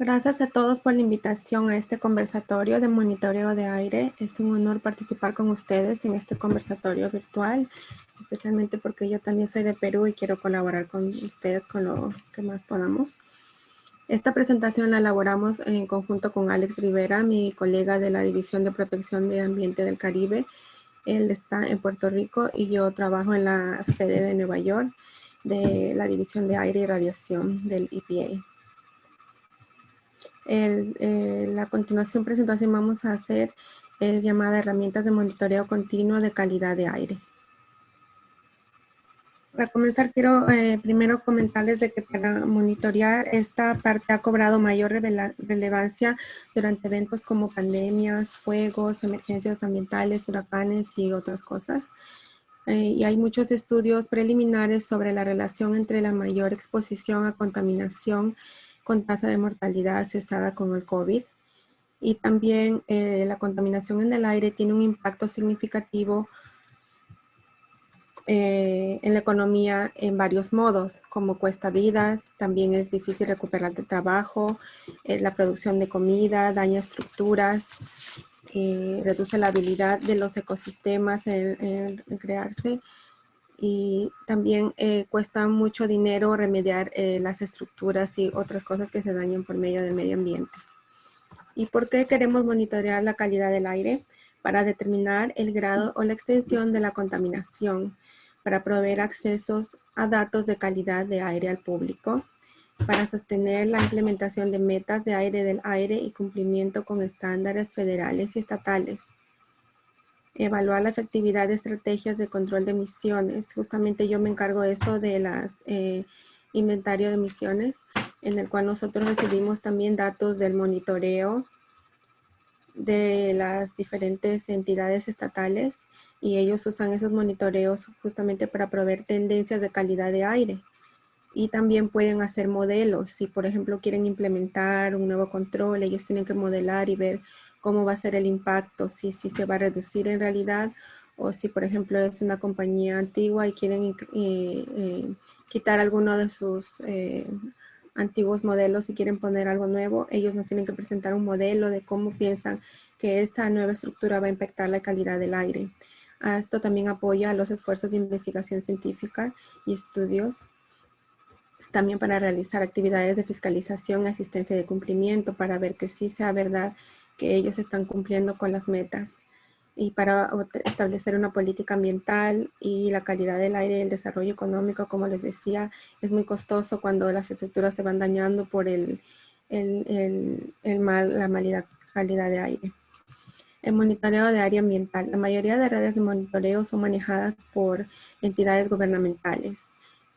Gracias a todos por la invitación a este conversatorio de monitoreo de aire. Es un honor participar con ustedes en este conversatorio virtual, especialmente porque yo también soy de Perú y quiero colaborar con ustedes con lo que más podamos. Esta presentación la elaboramos en conjunto con Alex Rivera, mi colega de la División de Protección de Ambiente del Caribe. Él está en Puerto Rico y yo trabajo en la sede de Nueva York de la División de Aire y Radiación del EPA. La continuación presentación vamos a hacer es llamada herramientas de monitoreo continuo de calidad de aire. Para comenzar quiero primero comentarles de que para monitorear esta parte ha cobrado mayor relevancia durante eventos como pandemias, fuegos, emergencias ambientales, huracanes y otras cosas. Y hay muchos estudios preliminares sobre la relación entre la mayor exposición a contaminación con tasa de mortalidad asociada con el COVID. Y también la contaminación en el aire tiene un impacto significativo en la economía en varios modos, como cuesta vidas, también es difícil recuperar el trabajo, la producción de comida, daña estructuras, reduce la habilidad de los ecosistemas en crearse y también cuesta mucho dinero remediar las estructuras y otras cosas que se dañan por medio del medio ambiente. ¿Y por qué queremos monitorear la calidad del aire? Para determinar el grado o la extensión de la contaminación, para proveer accesos a datos de calidad de aire al público, para sostener la implementación de metas de aire del aire y cumplimiento con estándares federales y estatales, evaluar la efectividad de estrategias de control de emisiones. Justamente yo me encargo eso de las inventario de emisiones, en el cual nosotros recibimos también datos del monitoreo de las diferentes entidades estatales y ellos usan esos monitoreos justamente para proveer tendencias de calidad de aire. Y también pueden hacer modelos. Si, por ejemplo, quieren implementar un nuevo control, ellos tienen que modelar y ver cómo va a ser el impacto, si se va a reducir en realidad o si, por ejemplo, es una compañía antigua y quieren quitar alguno de sus antiguos modelos y quieren poner algo nuevo, ellos nos tienen que presentar un modelo de cómo piensan que esa nueva estructura va a impactar la calidad del aire. Esto también apoya los esfuerzos de investigación científica y estudios, también para realizar actividades de fiscalización y asistencia de cumplimiento para ver que sí sea verdad que ellos están cumpliendo con las metas y para establecer una política ambiental y la calidad del aire y el desarrollo económico, como les decía, es muy costoso cuando las estructuras se van dañando por la mala calidad de aire. El monitoreo de área ambiental. La mayoría de redes de monitoreo son manejadas por entidades gubernamentales.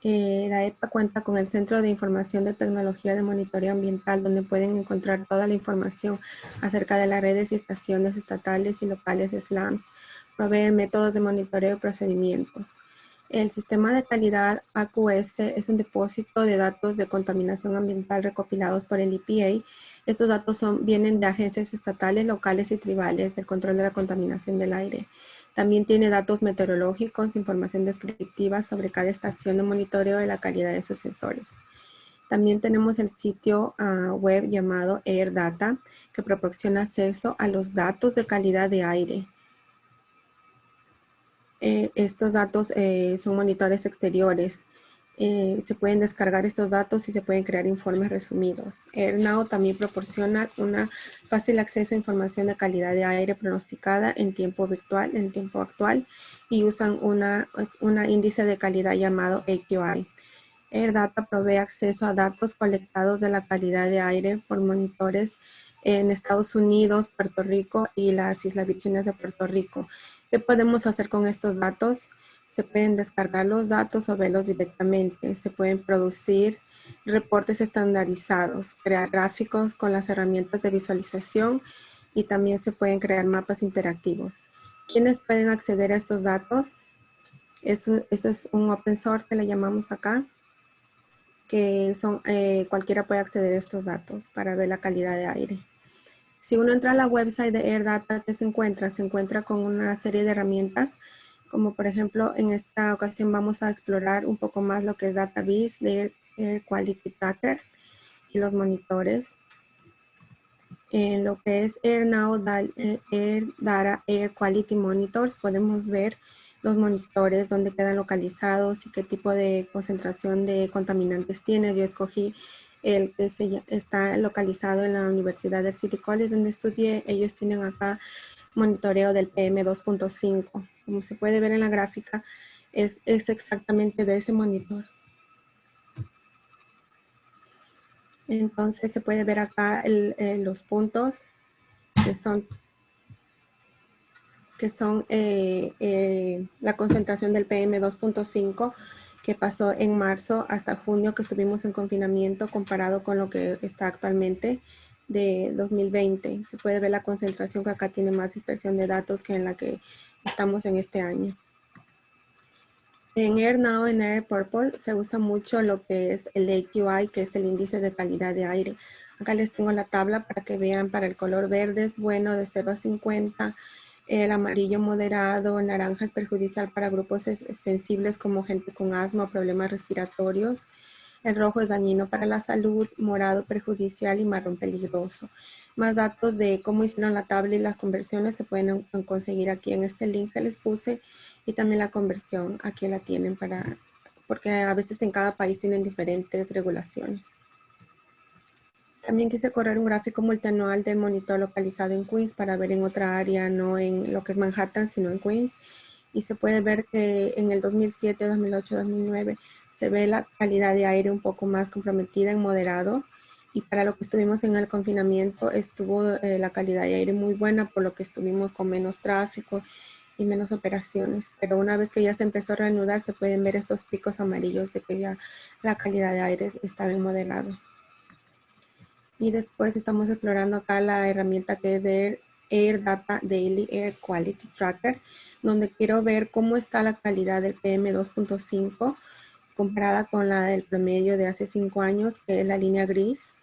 La EPA cuenta con el Centro de Información de Tecnología de Monitoreo Ambiental, donde pueden encontrar toda la información acerca de las redes y estaciones estatales y locales SLAMs. Provee métodos de monitoreo y procedimientos. El sistema de calidad AQS es un depósito de datos de contaminación ambiental recopilados por el EPA. Estos datos vienen de agencias estatales, locales y tribales del control de la contaminación del aire. También tiene datos meteorológicos, información descriptiva sobre cada estación de monitoreo de la calidad de sus sensores. También tenemos el sitio web llamado AirData, que proporciona acceso a los datos de calidad de aire. Estos datos son monitores exteriores. Se pueden descargar estos datos y se pueden crear informes resumidos. AirNow también proporciona un fácil acceso a información de calidad de aire pronosticada en tiempo virtual, en tiempo actual, y usan una índice de calidad llamado AQI. AirData provee acceso a datos colectados de la calidad de aire por monitores en Estados Unidos, Puerto Rico y las Islas Vírgenes de Puerto Rico. ¿Qué podemos hacer con estos datos? Se pueden descargar los datos o verlos directamente. Se pueden producir reportes estandarizados, crear gráficos con las herramientas de visualización y también se pueden crear mapas interactivos. ¿Quiénes pueden acceder a estos datos? Eso es un open source que le llamamos acá, que cualquiera puede acceder a estos datos para ver la calidad de aire. Si uno entra a la website de AirData, ¿qué se encuentra? Se encuentra con una serie de herramientas, como por ejemplo, en esta ocasión vamos a explorar un poco más lo que es DataBeast de Air Quality Tracker y los monitores. En lo que es Air Data Air Quality Monitors, podemos ver los monitores, dónde quedan localizados y qué tipo de concentración de contaminantes tiene. Yo escogí el que está localizado en la Universidad del City College, donde estudié. Ellos tienen acá monitoreo del PM2.5. Como se puede ver en la gráfica, es exactamente de ese monitor. Entonces se puede ver acá los puntos que son la concentración del PM2.5 que pasó en marzo hasta junio, que estuvimos en confinamiento, comparado con lo que está actualmente de 2020. Se puede ver la concentración, que acá tiene más dispersión de datos que en la que estamos en este año. En AirNow, en Air Purple, se usa mucho lo que es el AQI, que es el índice de calidad de aire. Acá les tengo la tabla para que vean. Para el color verde es bueno, de 0 a 50. El amarillo moderado, el naranja es perjudicial para grupos sensibles como gente con asma o problemas respiratorios. El rojo es dañino para la salud, morado perjudicial y marrón peligroso. Más datos de cómo hicieron la tabla y las conversiones se pueden conseguir aquí en este link que les puse, y también la conversión aquí la tienen porque a veces en cada país tienen diferentes regulaciones. También quise correr un gráfico multianual del monitor localizado en Queens para ver en otra área, no en lo que es Manhattan, sino en Queens. Y se puede ver que en el 2007, 2008, 2009 se ve la calidad de aire un poco más comprometida, en moderado. Y para lo que estuvimos en el confinamiento, estuvo la calidad de aire muy buena, por lo que estuvimos con menos tráfico y menos operaciones. Pero una vez que ya se empezó a reanudar, se pueden ver estos picos amarillos de que ya la calidad de aire estaba en moderado. Y después estamos explorando acá la herramienta que es de Air Data Daily Air Quality Tracker, donde quiero ver cómo está la calidad del PM2.5 comparada con la del promedio de hace 5 años, que es la línea gris.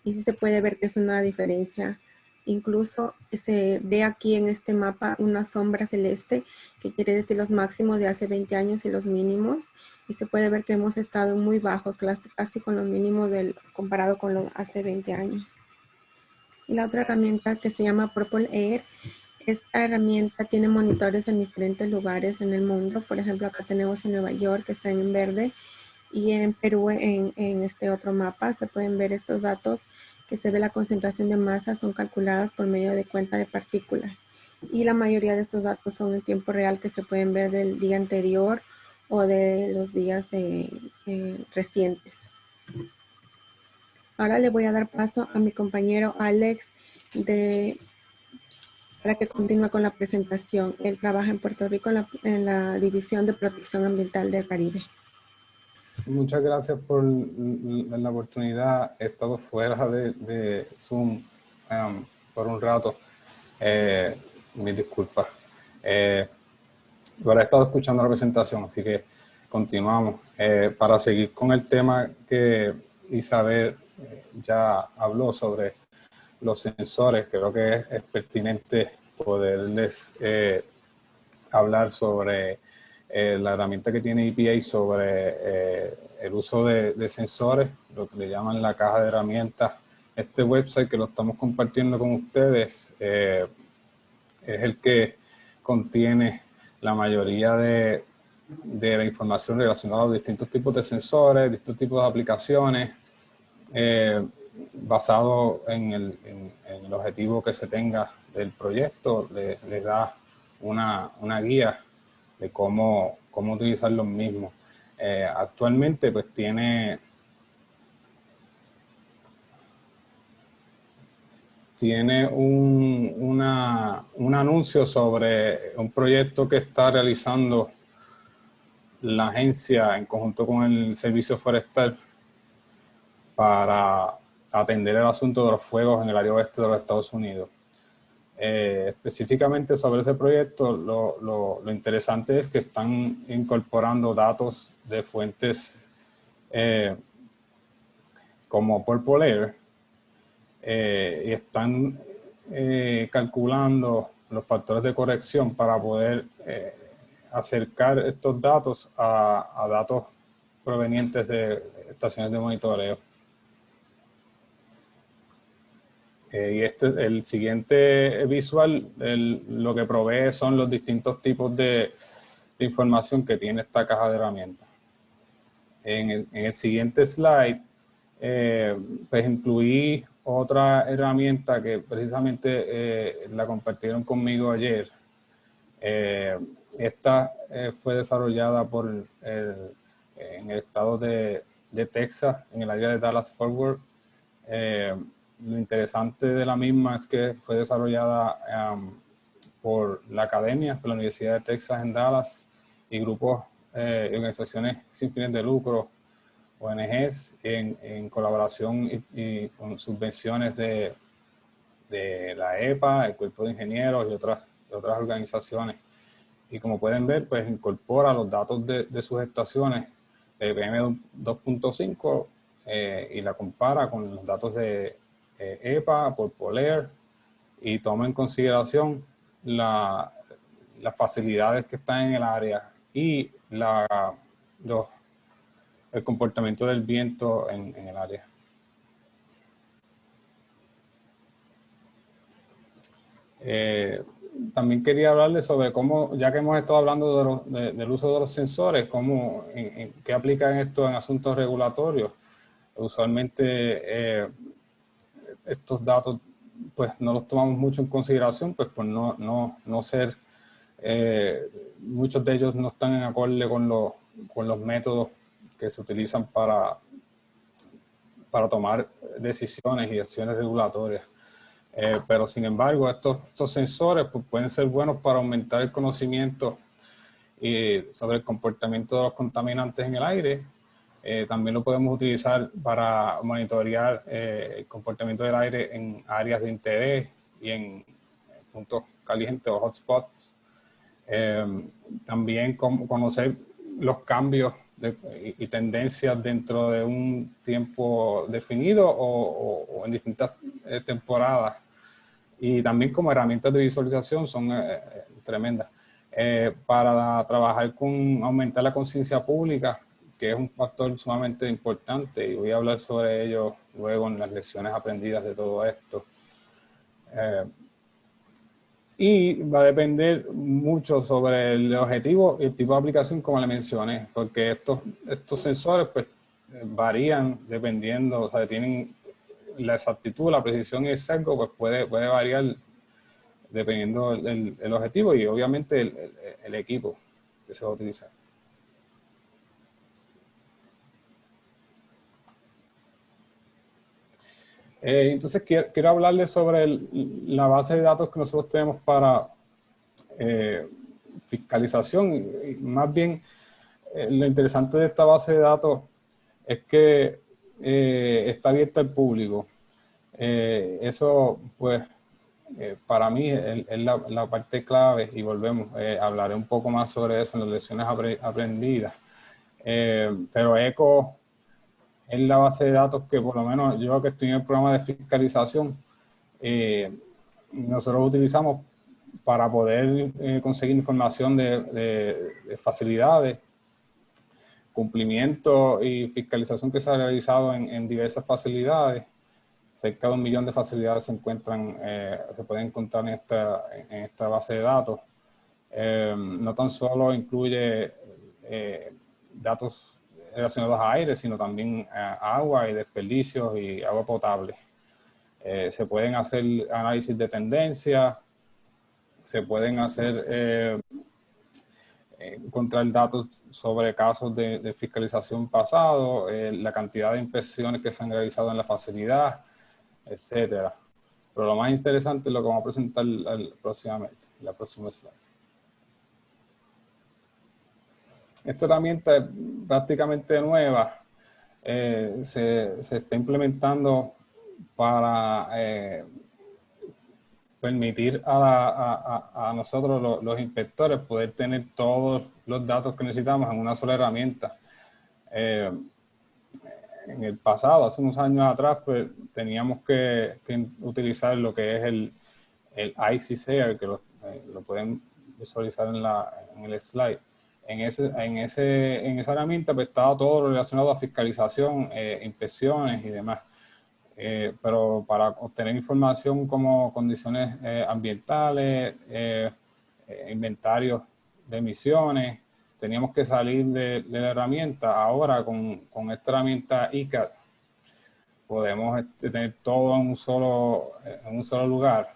Y sí se puede ver que es una diferencia. Incluso se ve aquí en este mapa una sombra celeste, que quiere decir los máximos de hace 20 años y los mínimos. Y se puede ver que hemos estado muy bajos, casi con los mínimos comparado con los hace 20 años. Y la otra herramienta, que se llama Purple Air, esta herramienta tiene monitores en diferentes lugares en el mundo. Por ejemplo, acá tenemos en Nueva York, que está en verde, y en Perú, en este otro mapa, se pueden ver estos datos, que se ve la concentración de masa, son calculadas por medio de cuenta de partículas. Y la mayoría de estos datos son en tiempo real, que se pueden ver del día anterior o de los días recientes. Ahora le voy a dar paso a mi compañero Alex para que continúe con la presentación. Él trabaja en Puerto Rico en la División de Protección Ambiental del Caribe. Muchas gracias por la oportunidad. He estado fuera de Zoom por un rato. Mis disculpas. Pero he estado escuchando la presentación, así que continuamos. Para seguir con el tema que Isabel ya habló sobre los sensores, creo que es pertinente poderles hablar sobre la herramienta que tiene EPA sobre el uso de sensores, lo que le llaman la caja de herramientas. Este website que lo estamos compartiendo con ustedes es el que contiene la mayoría de la información relacionada a los distintos tipos de sensores, distintos tipos de aplicaciones, basado en el objetivo que se tenga del proyecto. Le da una guía de cómo utilizar los mismos. Actualmente pues tiene un anuncio sobre un proyecto que está realizando la agencia en conjunto con el Servicio Forestal para atender el asunto de los fuegos en el área oeste de los Estados Unidos. Específicamente sobre ese proyecto, lo interesante es que están incorporando datos de fuentes como Purple Air, y están calculando los factores de corrección para poder acercar estos datos a datos provenientes de estaciones de monitoreo. Y el siguiente visual lo que provee son los distintos tipos de información que tiene esta caja de herramientas. En el siguiente slide, pues incluí otra herramienta que precisamente la compartieron conmigo ayer. Esta fue desarrollada en el estado de Texas, en el área de Dallas-Fort Worth. Lo interesante de la misma es que fue desarrollada por la academia, por la Universidad de Texas en Dallas, y grupos y organizaciones sin fines de lucro, ONGs, en colaboración y con subvenciones de la EPA, el Cuerpo de Ingenieros y otras organizaciones. Y como pueden ver, pues incorpora los datos de sus estaciones de PM2.5 y la compara con los datos de EPA por POLAIR y toma en consideración las facilidades que están en el área y el comportamiento del viento en el área. También quería hablarles sobre cómo, ya que hemos estado hablando del uso de los sensores, qué aplican esto en asuntos regulatorios. Usualmente estos datos pues no los tomamos mucho en consideración, pues por no ser, muchos de ellos no están en acorde con los métodos que se utilizan para tomar decisiones y acciones regulatorias. Pero sin embargo, estos sensores pues, pueden ser buenos para aumentar el conocimiento sobre el comportamiento de los contaminantes en el aire. También lo podemos utilizar para monitorear el comportamiento del aire en áreas de interés y en puntos calientes o hotspots. También conocer los cambios y tendencias dentro de un tiempo definido o en distintas temporadas. Y también como herramientas de visualización son tremendas. Para trabajar con aumentar la conciencia pública, que es un factor sumamente importante, y voy a hablar sobre ello luego en las lecciones aprendidas de todo esto. Y va a depender mucho sobre el objetivo y el tipo de aplicación, como le mencioné, porque estos sensores pues, varían dependiendo, o sea, tienen la exactitud, la precisión y el sesgo, pues puede variar dependiendo el objetivo y obviamente el equipo que se va a utilizar. Entonces quiero hablarles sobre la base de datos que nosotros tenemos para fiscalización. Y más bien, lo interesante de esta base de datos es que está abierta al público. Eso, pues, para mí es la parte clave y volvemos, hablaré un poco más sobre eso en las lecciones aprendidas. Pero ECHO es la base de datos que por lo menos yo que estoy en el programa de fiscalización, nosotros utilizamos para poder conseguir información de facilidades, cumplimiento y fiscalización que se ha realizado en diversas facilidades. Cerca de 1 millón de facilidades se pueden encontrar en esta base de datos. No tan solo incluye datos relacionados a aire, sino también a agua y desperdicios y agua potable. Se pueden hacer análisis de tendencia, se pueden encontrar datos sobre casos de fiscalización pasado, la cantidad de inspecciones que se han realizado en la facilidad, etcétera. Pero lo más interesante es lo que vamos a presentar próximamente, en la próxima slide. Esta herramienta es prácticamente nueva. Se está implementando para permitir a nosotros, los inspectores, poder tener todos los datos que necesitamos en una sola herramienta. En el pasado, hace unos años atrás, pues teníamos que utilizar lo que es el ICCR, que lo pueden visualizar en el slide. En esa herramienta pues estaba todo relacionado a fiscalización, inspecciones y demás. pero para obtener información como condiciones ambientales, inventarios de emisiones, teníamos que salir de la herramienta. Ahora con esta herramienta ECAT podemos tener todo en un solo lugar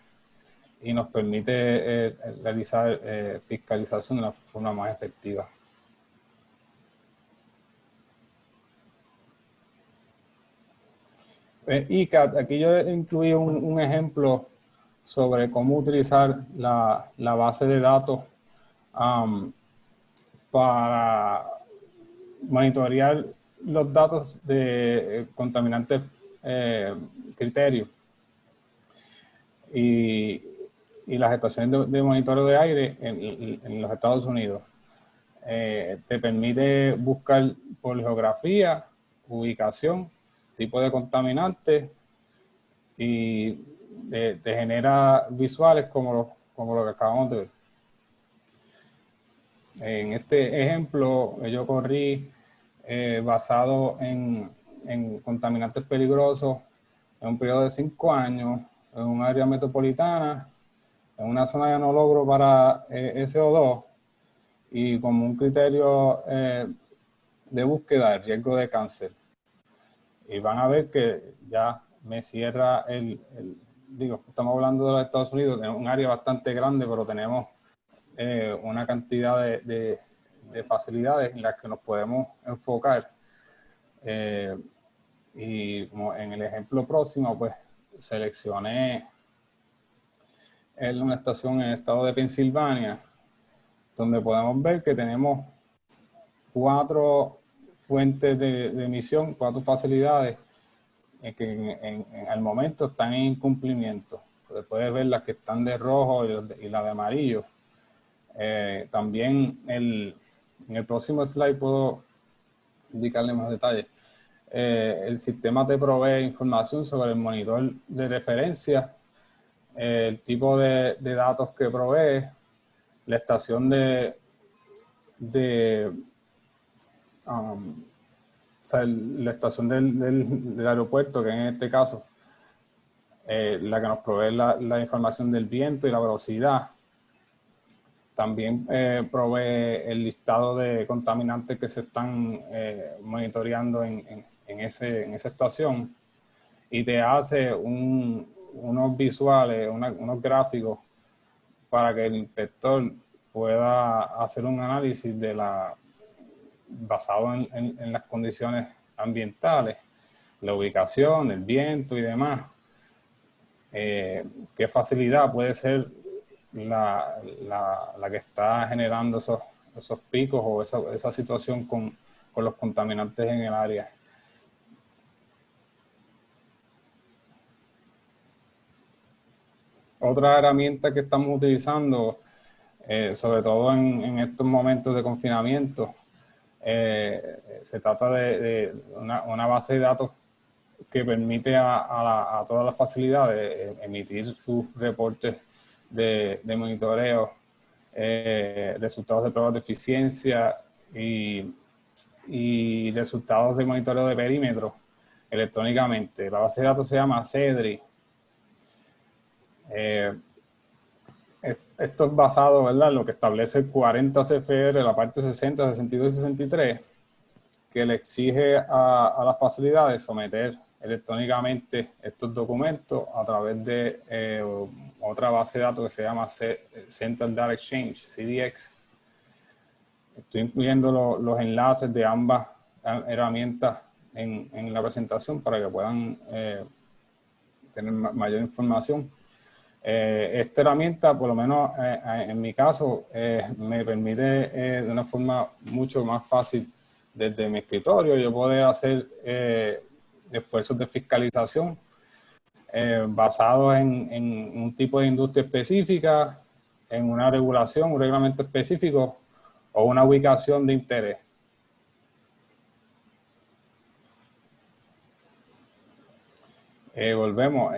y nos permite realizar fiscalización de una forma más efectiva. ECAT, aquí yo incluí un ejemplo sobre cómo utilizar la base de datos para monitorear los datos de contaminantes criterios y las estaciones de monitoreo de aire en los Estados Unidos. Te permite buscar por geografía, ubicación, tipo de contaminante y te genera visuales como lo que acabamos de ver. En este ejemplo yo corrí basado en contaminantes peligrosos en un periodo de 5 años, en un área metropolitana, en una zona de no logro para SO2 y como un criterio de búsqueda de riesgo de cáncer. Y van a ver que ya me cierra digo, estamos hablando de los Estados Unidos, tenemos un área bastante grande, pero tenemos una cantidad de facilidades en las que nos podemos enfocar. Y como en el ejemplo próximo, pues seleccioné una estación en el estado de Pensilvania, donde podemos ver que tenemos 4 fuentes de emisión, 4 facilidades que al momento están en incumplimiento. Puedes ver las que están de rojo y la de amarillo. También en el próximo slide puedo indicarle más detalles. El sistema te provee información sobre el monitor de referencia, el tipo de datos que provee, la estación o sea, la estación del aeropuerto, que en este caso, la que nos provee la información del viento y la velocidad. También provee el listado de contaminantes que se están monitoreando en esa estación y te hace unos visuales, unos gráficos para que el inspector pueda hacer un análisis basado en las condiciones ambientales, la ubicación, el viento y demás. ¿Qué facilidad puede ser la que está generando esos picos o esa situación con los contaminantes en el área? Otra herramienta que estamos utilizando, sobre todo en estos momentos de confinamiento, se trata de una base de datos que permite a todas las facilidades emitir sus reportes de monitoreo, resultados de pruebas de eficiencia y resultados de monitoreo de perímetro electrónicamente. La base de datos se llama CEDRI. Esto es basado, ¿verdad?, en lo que establece el 40 CFR, la parte 60, 62 y 63, que le exige a las facilidades someter electrónicamente estos documentos a través de otra base de datos que se llama Central Data Exchange, CDX. Estoy incluyendo los enlaces de ambas herramientas en la presentación para que puedan tener mayor información. Esta herramienta, por lo menos en mi caso, me permite de una forma mucho más fácil desde mi escritorio yo poder hacer esfuerzos de fiscalización basados en un tipo de industria específica, en una regulación, un reglamento específico o una ubicación de interés. Volvemos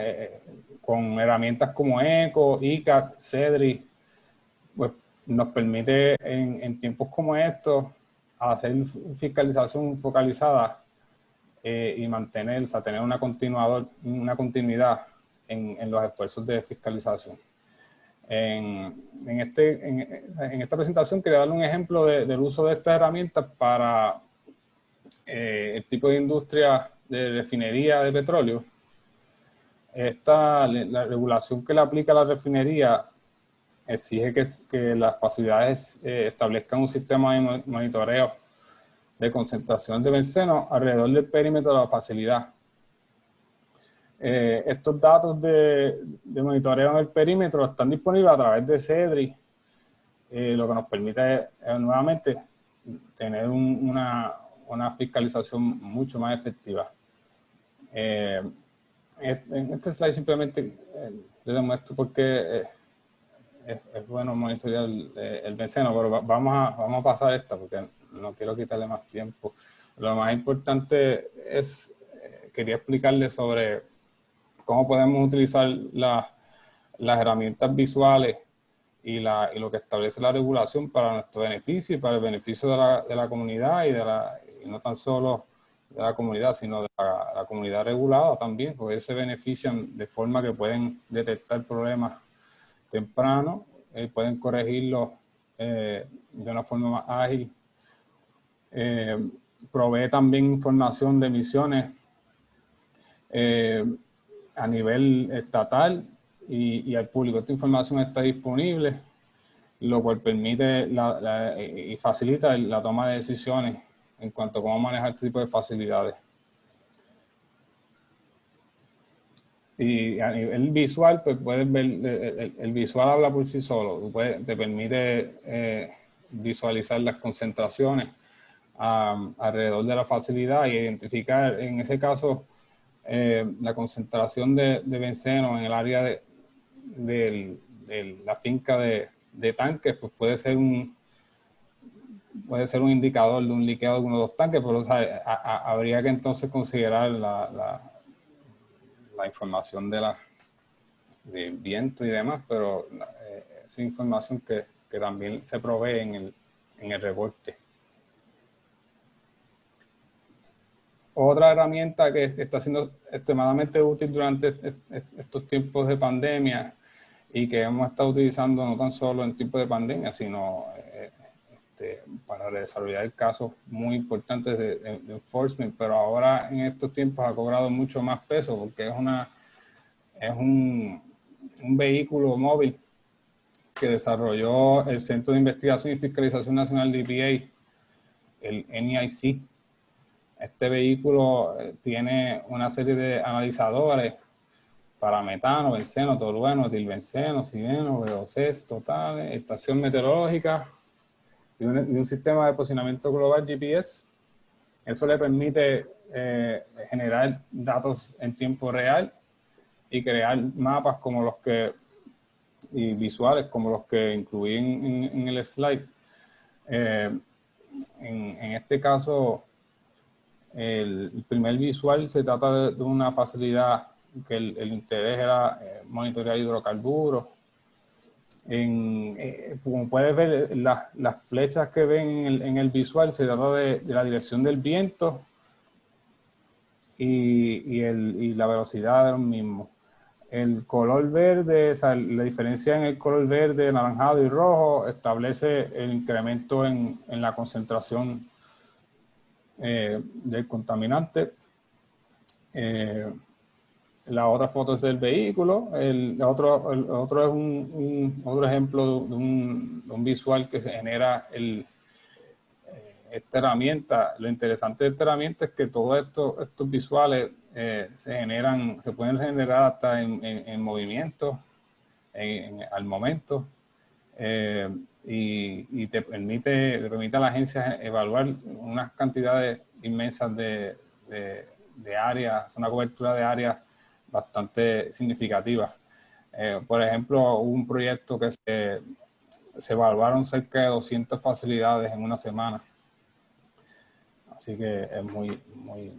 con herramientas como ECO, ECAT, CEDRI, pues nos permite en tiempos como estos hacer fiscalización focalizada y mantenerse, a tener una continuidad en los esfuerzos de fiscalización. En esta presentación quería darle un ejemplo del uso de estas herramientas para el tipo de industria de refinería de petróleo. La regulación que le aplica a la refinería exige que las facilidades establezcan un sistema de monitoreo de concentración de benceno alrededor del perímetro de la facilidad. Estos datos de monitoreo en el perímetro están disponibles a través de CEDRI, lo que nos permite nuevamente tener una fiscalización mucho más efectiva. En este slide simplemente les demuestro por qué es bueno monitorear el benceno, pero vamos a pasar esta porque no quiero quitarle más tiempo. Lo más importante es, quería explicarles sobre cómo podemos utilizar las herramientas visuales y lo que establece la regulación para nuestro beneficio y para el beneficio de la comunidad y no tan solo de la comunidad, sino de la comunidad regulada también, porque ellos se benefician de forma que pueden detectar problemas temprano, pueden corregirlos de una forma más ágil. Provee también información de emisiones a nivel estatal y al público. Esta información está disponible, lo cual permite y facilita la toma de decisiones en cuanto a cómo manejar este tipo de facilidades. Y a nivel visual, pues puedes ver, el visual habla por sí solo, te permite visualizar las concentraciones alrededor de la facilidad y identificar, en ese caso, la concentración de benceno en el área de la finca de tanques, pues puede ser un indicador de un liqueo de uno de los tanques, pero o sea, habría que entonces considerar la información del viento y demás, pero esa información que también se provee en el reporte. Otra herramienta que está siendo extremadamente útil durante estos tiempos de pandemia y que hemos estado utilizando no tan solo en tiempos de pandemia, sino para desarrollar casos muy importantes de enforcement, pero ahora en estos tiempos ha cobrado mucho más peso porque es un vehículo móvil que desarrolló el Centro de Investigación y Fiscalización Nacional de EPA, el NEIC. Este vehículo tiene una serie de analizadores para metano, benceno, tolueno, etilbenceno, sileno, VOCs totales, estación meteorológica y un sistema de posicionamiento global GPS. Eso le permite generar datos en tiempo real y crear mapas como los y visuales como los que incluí en el slide. En este caso, el primer visual se trata de una facilidad que el interés era monitorear hidrocarburos. Como puedes ver, las flechas que ven en el visual se trata de la dirección del viento y la velocidad de los mismos. El color verde, o sea, la diferencia en el color verde, anaranjado y rojo establece el incremento en la concentración del contaminante. La otra foto es del vehículo. El otro es otro ejemplo de un visual que se genera esta herramienta. Lo interesante de esta herramienta es que todos estos visuales se pueden generar hasta en movimiento, al momento, y le permite a la agencia evaluar unas cantidades inmensas de áreas, una cobertura de áreas bastante significativa. Por ejemplo, hubo un proyecto que se evaluaron cerca de 200 facilidades en una semana. Así que es muy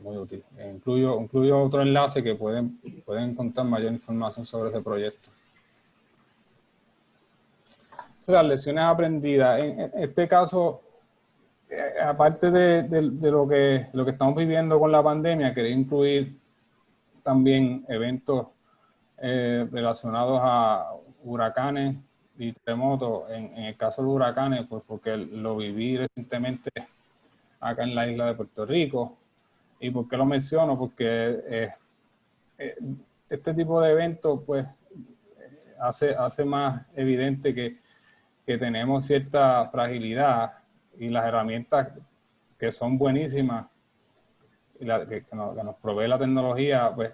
útil. Incluyo otro enlace que pueden encontrar mayor información sobre ese proyecto. Entonces, las lecciones aprendidas. En este caso, aparte de lo que estamos viviendo con la pandemia, quería incluir también eventos relacionados a huracanes y terremotos. En el caso de los huracanes, pues porque lo viví recientemente acá en la isla de Puerto Rico. ¿Y por qué lo menciono? Porque este tipo de eventos pues hace más evidente que tenemos cierta fragilidad, y las herramientas que son buenísimas y que nos provee la tecnología, pues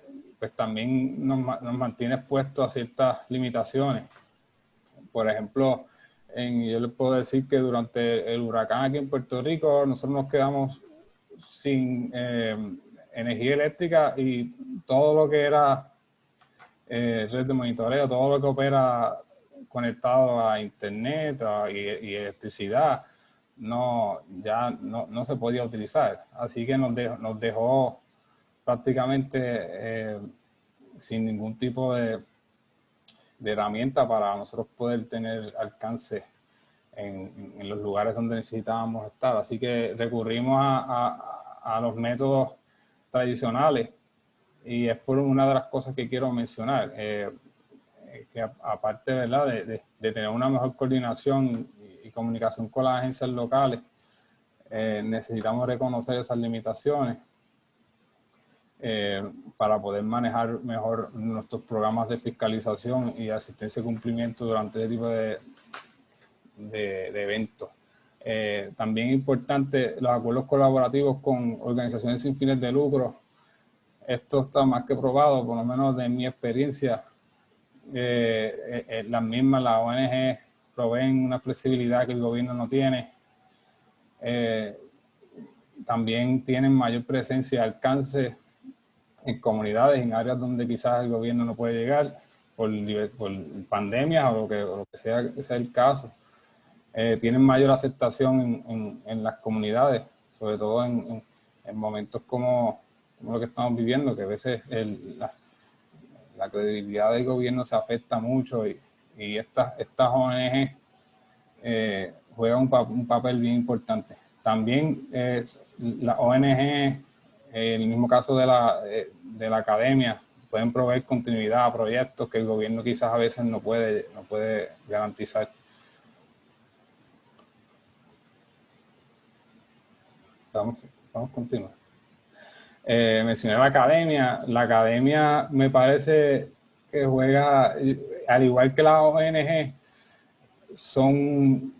también nos mantiene expuestos a ciertas limitaciones. Por ejemplo, yo les puedo decir que durante el huracán aquí en Puerto Rico, nosotros nos quedamos sin energía eléctrica, y todo lo que era red de monitoreo, todo lo que opera conectado a internet y electricidad, ya no se podía utilizar. Así que nos dejó prácticamente sin ningún tipo de herramienta para nosotros poder tener alcance en los lugares donde necesitábamos estar. Así que recurrimos a los métodos tradicionales, y es por una de las cosas que quiero mencionar, que aparte, ¿verdad?, de tener una mejor coordinación y comunicación con las agencias locales, necesitamos reconocer esas limitaciones para poder manejar mejor nuestros programas de fiscalización y asistencia y cumplimiento durante este tipo de eventos. También es importante los acuerdos colaborativos con organizaciones sin fines de lucro. Esto está más que probado, por lo menos de mi experiencia. Las mismas, las ONG, proveen una flexibilidad que el gobierno no tiene. También tienen mayor presencia y alcance en comunidades, en áreas donde quizás el gobierno no puede llegar por pandemias o lo que sea el caso. Tienen mayor aceptación en las comunidades, sobre todo en momentos como lo que estamos viviendo, que a veces la credibilidad del gobierno se afecta mucho, y estas ONG juegan un papel bien importante. También las ONG, en el mismo caso de la academia, pueden proveer continuidad a proyectos que el gobierno quizás a veces no puede garantizar. Vamos a continuar. Mencioné la academia. La academia me parece que juega, al igual que las ONG, son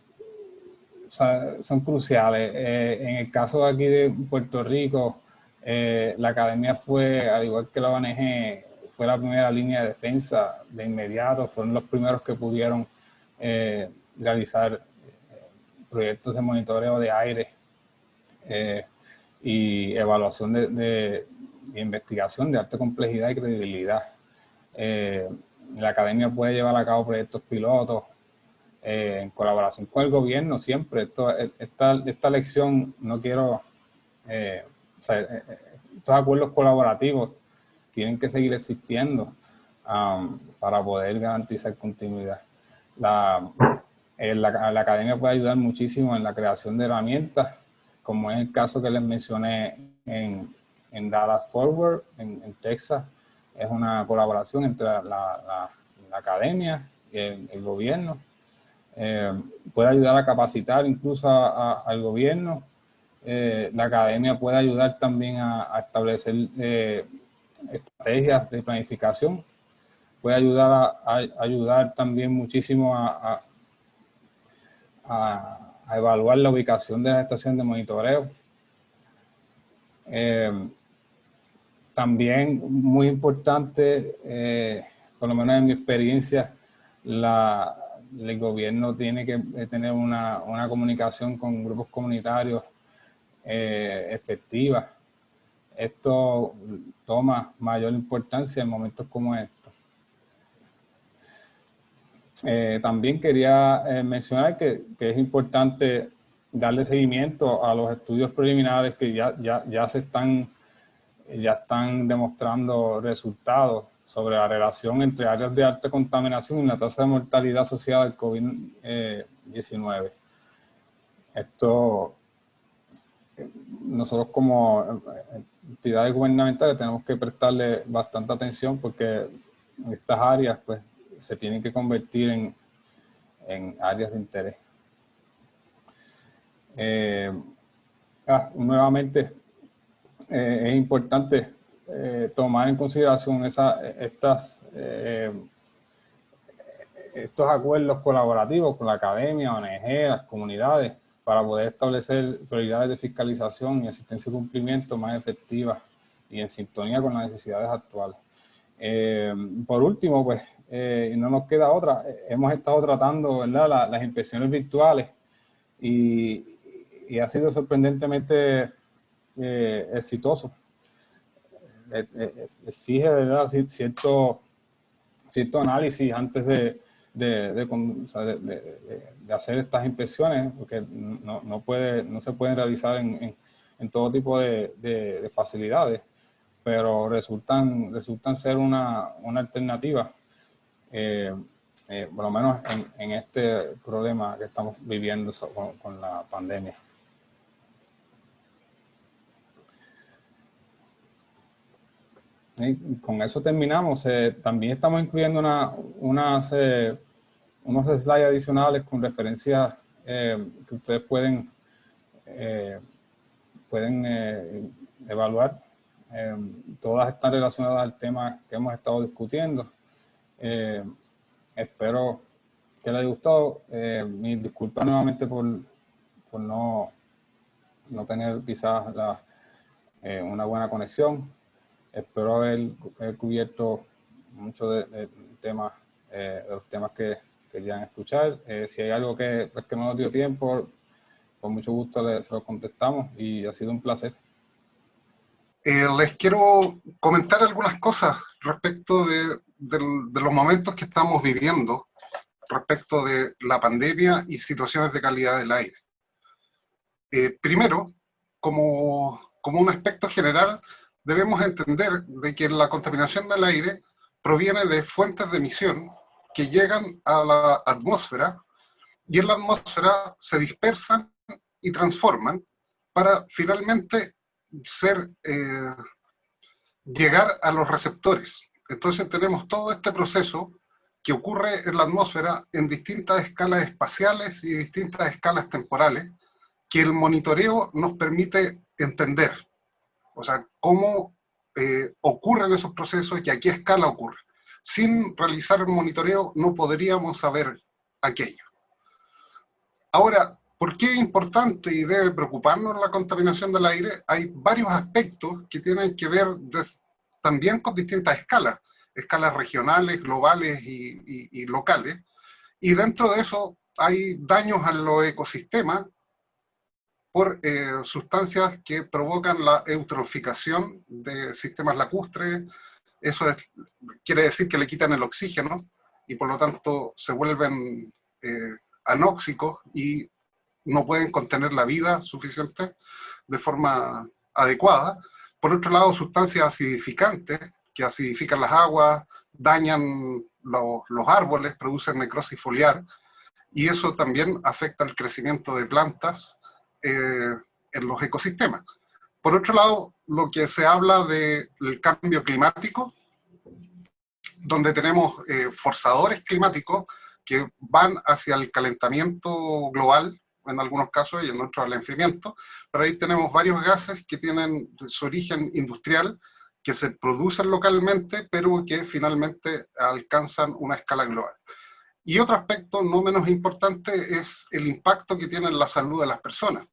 cruciales. En el caso de aquí de Puerto Rico, la academia fue, al igual que la ONG, fue la primera línea de defensa de inmediato. Fueron los primeros que pudieron realizar proyectos de monitoreo de aire y evaluación de investigación de alta complejidad y credibilidad. La academia puede llevar a cabo proyectos pilotos en colaboración con el gobierno siempre. Esta lección no quiero... estos acuerdos colaborativos tienen que seguir existiendo para poder garantizar continuidad. La academia puede ayudar muchísimo en la creación de herramientas, como es el caso que les mencioné en Dallas Forward, en Texas. Es una colaboración entre la academia y el gobierno. Puede ayudar a capacitar incluso al gobierno. La academia puede ayudar también a establecer estrategias de planificación. Puede ayudar también muchísimo a evaluar la ubicación de las estaciones de monitoreo. También muy importante, por lo menos en mi experiencia, el gobierno tiene que tener una comunicación con grupos comunitarios efectiva. Esto toma mayor importancia en momentos como estos. También quería mencionar que es importante darle seguimiento a los estudios preliminares que ya están demostrando resultados sobre la relación entre áreas de alta contaminación y la tasa de mortalidad asociada al COVID-19. Esto nosotros como entidades gubernamentales tenemos que prestarle bastante atención porque estas áreas pues se tienen que convertir en áreas de interés. Nuevamente es importante tomar en consideración estos acuerdos colaborativos con la academia, ONG, las comunidades, para poder establecer prioridades de fiscalización y asistencia y cumplimiento más efectivas y en sintonía con las necesidades actuales. Por último, pues, no nos queda otra, hemos estado tratando, ¿verdad?, las inspecciones virtuales y ha sido sorprendentemente exitoso. Exige, ¿verdad?, cierto análisis antes de hacer estas inspecciones, porque no se pueden realizar en todo tipo de facilidades, pero resultan ser una alternativa, por lo menos en este problema que estamos viviendo con la pandemia. Y con eso terminamos. También estamos incluyendo unos slides adicionales con referencias que ustedes pueden evaluar. Todas están relacionadas al tema que hemos estado discutiendo. Espero que les haya gustado. Mis disculpas nuevamente por no tener quizás una buena conexión. Espero haber cubierto muchos de los temas que querían escuchar. Si hay algo que no nos dio tiempo, con mucho gusto se lo contestamos y ha sido un placer. Les quiero comentar algunas cosas respecto de los momentos que estamos viviendo respecto de la pandemia y situaciones de calidad del aire. Primero, como un aspecto general, debemos entender de que la contaminación del aire proviene de fuentes de emisión que llegan a la atmósfera y en la atmósfera se dispersan y transforman para finalmente llegar a los receptores. Entonces tenemos todo este proceso que ocurre en la atmósfera en distintas escalas espaciales y distintas escalas temporales que el monitoreo nos permite entender. O sea, cómo ocurren esos procesos y a qué escala ocurre. Sin realizar el monitoreo no podríamos saber aquello. Ahora, ¿por qué es importante y debe preocuparnos la contaminación del aire? Hay varios aspectos que tienen que ver también con distintas escalas regionales, globales y locales. Y dentro de eso hay daños a los ecosistemas por sustancias que provocan la eutroficación de sistemas lacustres. Eso quiere decir que le quitan el oxígeno y por lo tanto se vuelven anóxicos y no pueden contener la vida suficiente de forma adecuada. Por otro lado, sustancias acidificantes que acidifican las aguas, dañan los árboles, producen necrosis foliar y eso también afecta el crecimiento de plantas en los ecosistemas. Por otro lado, lo que se habla del cambio climático, donde tenemos forzadores climáticos que van hacia el calentamiento global, en algunos casos, y en otros al enfriamiento, pero ahí tenemos varios gases que tienen su origen industrial, que se producen localmente, pero que finalmente alcanzan una escala global. Y otro aspecto no menos importante es el impacto que tiene en la salud de las personas.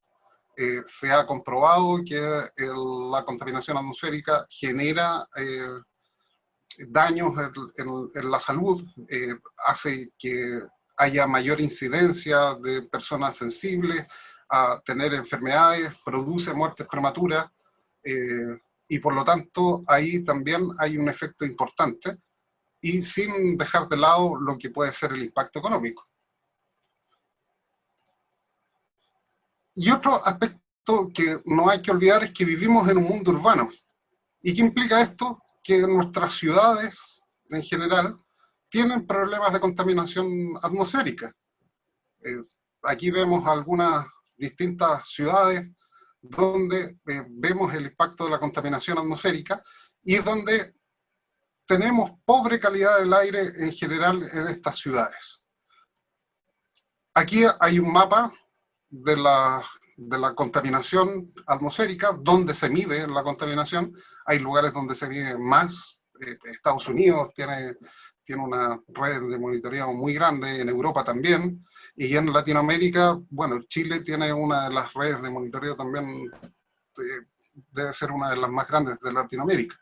Se ha comprobado que la contaminación atmosférica genera daños en la salud, hace que haya mayor incidencia de personas sensibles a tener enfermedades, produce muertes prematuras, y por lo tanto ahí también hay un efecto importante, y sin dejar de lado lo que puede ser el impacto económico. Y otro aspecto que no hay que olvidar es que vivimos en un mundo urbano. ¿Y qué implica esto? Que nuestras ciudades, en general, tienen problemas de contaminación atmosférica. Aquí vemos algunas distintas ciudades donde vemos el impacto de la contaminación atmosférica y es donde tenemos pobre calidad del aire en general en estas ciudades. Aquí hay un mapa de la contaminación atmosférica, donde se mide la contaminación. Hay lugares donde se mide más. Estados Unidos tiene una red de monitoreo muy grande, en Europa también, y en Latinoamérica, bueno, Chile tiene una de las redes de monitoreo también, debe ser una de las más grandes de Latinoamérica.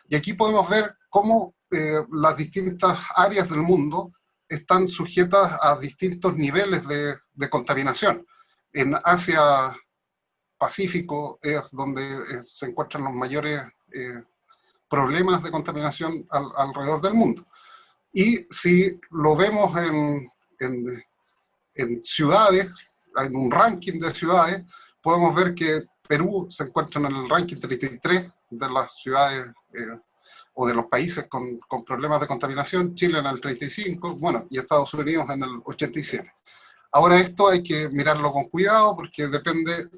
Y aquí podemos ver cómo las distintas áreas del mundo están sujetas a distintos niveles de contaminación. En Asia Pacífico es donde se encuentran los mayores problemas de contaminación alrededor del mundo. Y si lo vemos en ciudades, en un ranking de ciudades, podemos ver que Perú se encuentra en el ranking 33 de las ciudades o de los países con problemas de contaminación, Chile en el 35, bueno, y Estados Unidos en el 87. Ahora esto hay que mirarlo con cuidado porque depende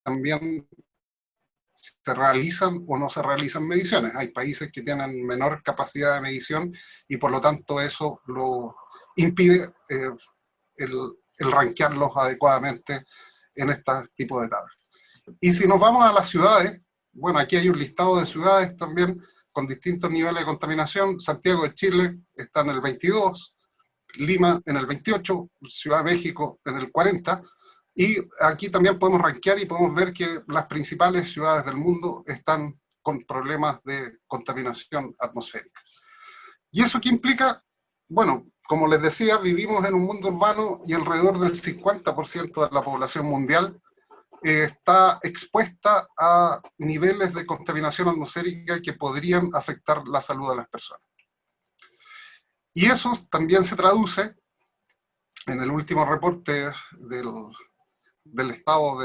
también si se realizan o no se realizan mediciones. Hay países que tienen menor capacidad de medición y por lo tanto eso lo impide el rankearlos adecuadamente en este tipo de tablas. Y si nos vamos a las ciudades, bueno, aquí hay un listado de ciudades también con distintos niveles de contaminación. Santiago de Chile está en el 22, Lima en el 28, Ciudad de México en el 40, y aquí también podemos rankear y podemos ver que las principales ciudades del mundo están con problemas de contaminación atmosférica. ¿Y eso qué implica? Bueno, como les decía, vivimos en un mundo urbano y alrededor del 50% de la población mundial está expuesta a niveles de contaminación atmosférica que podrían afectar la salud de las personas. Y eso también se traduce en el último reporte del estado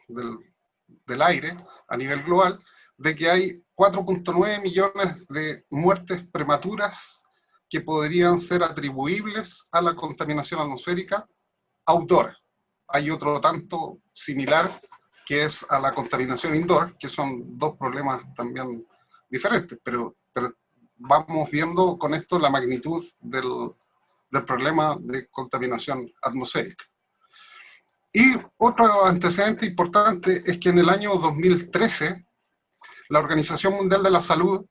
del aire a nivel global, de que hay 4.9 millones de muertes prematuras que podrían ser atribuibles a la contaminación atmosférica outdoor. Hay otro tanto similar que es a la contaminación indoor, que son dos problemas también diferentes, pero vamos viendo con esto la magnitud del problema de contaminación atmosférica. Y otro antecedente importante es que en el año 2013 la Organización Mundial de la Salud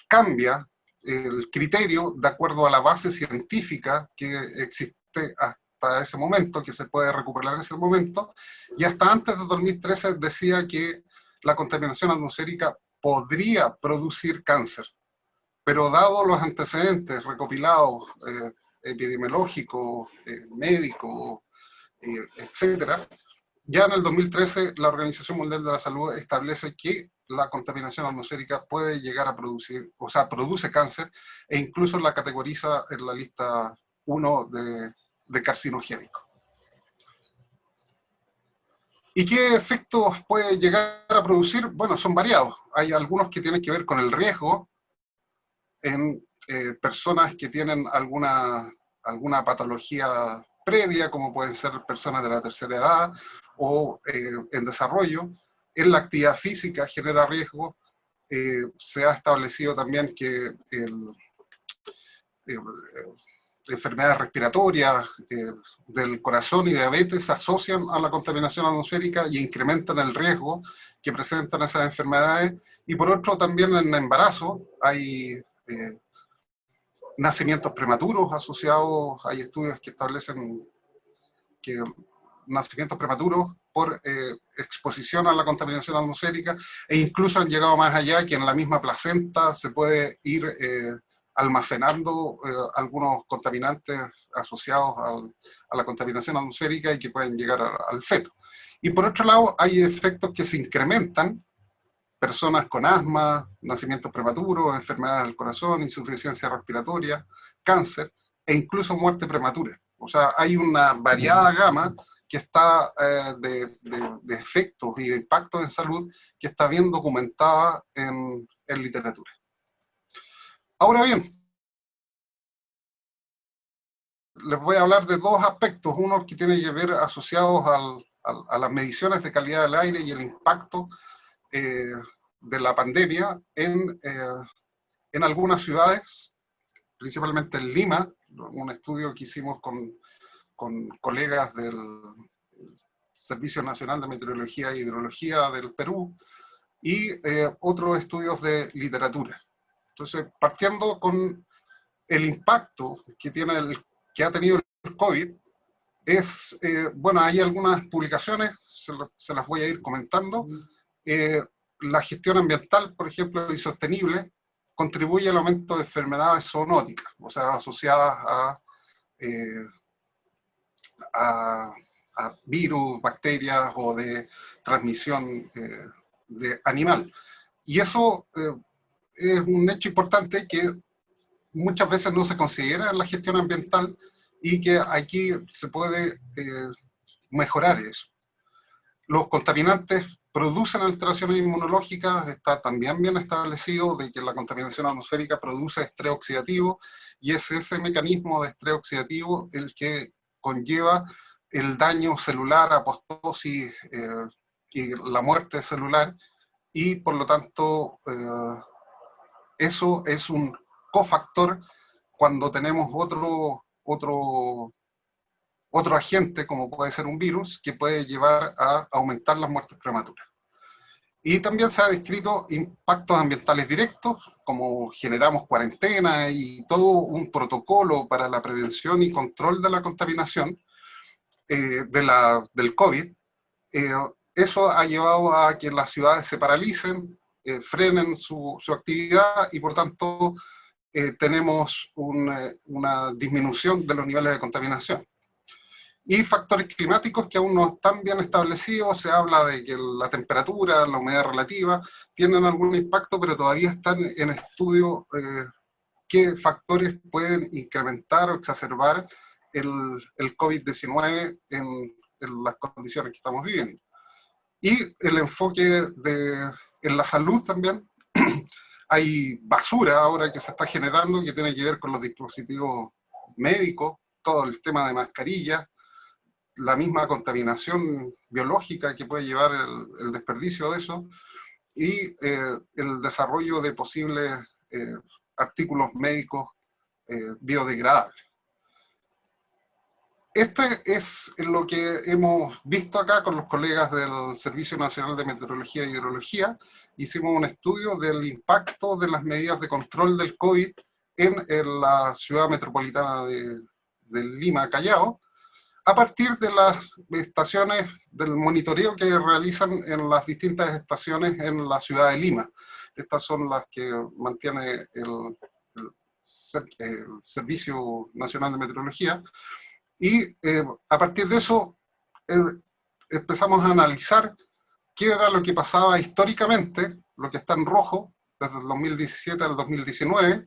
cambia el criterio de acuerdo a la base científica que existe hasta ese momento, que se puede recuperar en ese momento, y hasta antes de 2013 decía que la contaminación atmosférica podría producir cáncer, pero dado los antecedentes recopilados epidemiológicos, médicos, etcétera, ya en el 2013 la Organización Mundial de la Salud establece que la contaminación atmosférica puede llegar a producir, o sea, produce cáncer, e incluso la categoriza en la lista 1 de carcinogénico. ¿Y qué efectos puede llegar a producir? Bueno, son variados. Hay algunos que tienen que ver con el riesgo en personas que tienen alguna patología previa, como pueden ser personas de la tercera edad o en desarrollo. En la actividad física genera riesgo. Se ha establecido también que enfermedades respiratorias del corazón y diabetes se asocian a la contaminación atmosférica y incrementan el riesgo que presentan esas enfermedades. Y por otro, también en embarazo hay nacimientos prematuros asociados, hay estudios que establecen que nacimientos prematuros por exposición a la contaminación atmosférica, e incluso han llegado más allá, que en la misma placenta se puede ir almacenando algunos contaminantes asociados a la contaminación atmosférica y que pueden llegar al feto. Y por otro lado, hay efectos que se incrementan, personas con asma, nacimientos prematuros, enfermedades del corazón, insuficiencia respiratoria, cáncer e incluso muerte prematura. O sea, hay una variada gama que está de efectos y de impactos en salud que está bien documentada en literatura. Ahora bien, les voy a hablar de dos aspectos, uno que tiene que ver asociados a las mediciones de calidad del aire y el impacto de la pandemia en algunas ciudades, principalmente en Lima, un estudio que hicimos con colegas del Servicio Nacional de Meteorología e Hidrología del Perú, y otros estudios de literatura. Entonces, partiendo con el impacto que ha tenido el COVID, bueno, hay algunas publicaciones, se las voy a ir comentando. La gestión ambiental, por ejemplo, y sostenible, contribuye al aumento de enfermedades zoonóticas, o sea, asociadas a virus, bacterias o de transmisión de animal. Y eso es un hecho importante que muchas veces no se considera en la gestión ambiental y que aquí se puede mejorar eso. Los contaminantes producen alteraciones inmunológicas, está también bien establecido de que la contaminación atmosférica produce estrés oxidativo, y es ese mecanismo de estrés oxidativo el que conlleva el daño celular, apoptosis y la muerte celular, y por lo tanto eso es un cofactor cuando tenemos otro agente, como puede ser un virus, que puede llevar a aumentar las muertes prematuras. Y también se ha descrito impactos ambientales directos, como generamos cuarentena y todo un protocolo para la prevención y control de la contaminación del COVID. Eso ha llevado a que las ciudades se paralicen, frenen su actividad, y por tanto tenemos una disminución de los niveles de contaminación. Y factores climáticos que aún no están bien establecidos, se habla de que la temperatura, la humedad relativa, tienen algún impacto, pero todavía están en estudio qué factores pueden incrementar o exacerbar el COVID-19 en las condiciones que estamos viviendo. Y el enfoque en la salud también. Hay basura ahora que se está generando que tiene que ver con los dispositivos médicos, todo el tema de mascarillas, la misma contaminación biológica que puede llevar el desperdicio de eso, y el desarrollo de posibles artículos médicos biodegradables. Este es lo que hemos visto acá con los colegas del Servicio Nacional de Meteorología e Hidrología. Hicimos un estudio del impacto de las medidas de control del COVID en la ciudad metropolitana de Lima, Callao, a partir de las estaciones del monitoreo que realizan en las distintas estaciones en la ciudad de Lima. Estas son las que mantiene el Servicio Nacional de Meteorología. Y a partir de eso empezamos a analizar qué era lo que pasaba históricamente, lo que está en rojo, desde el 2017 al 2019,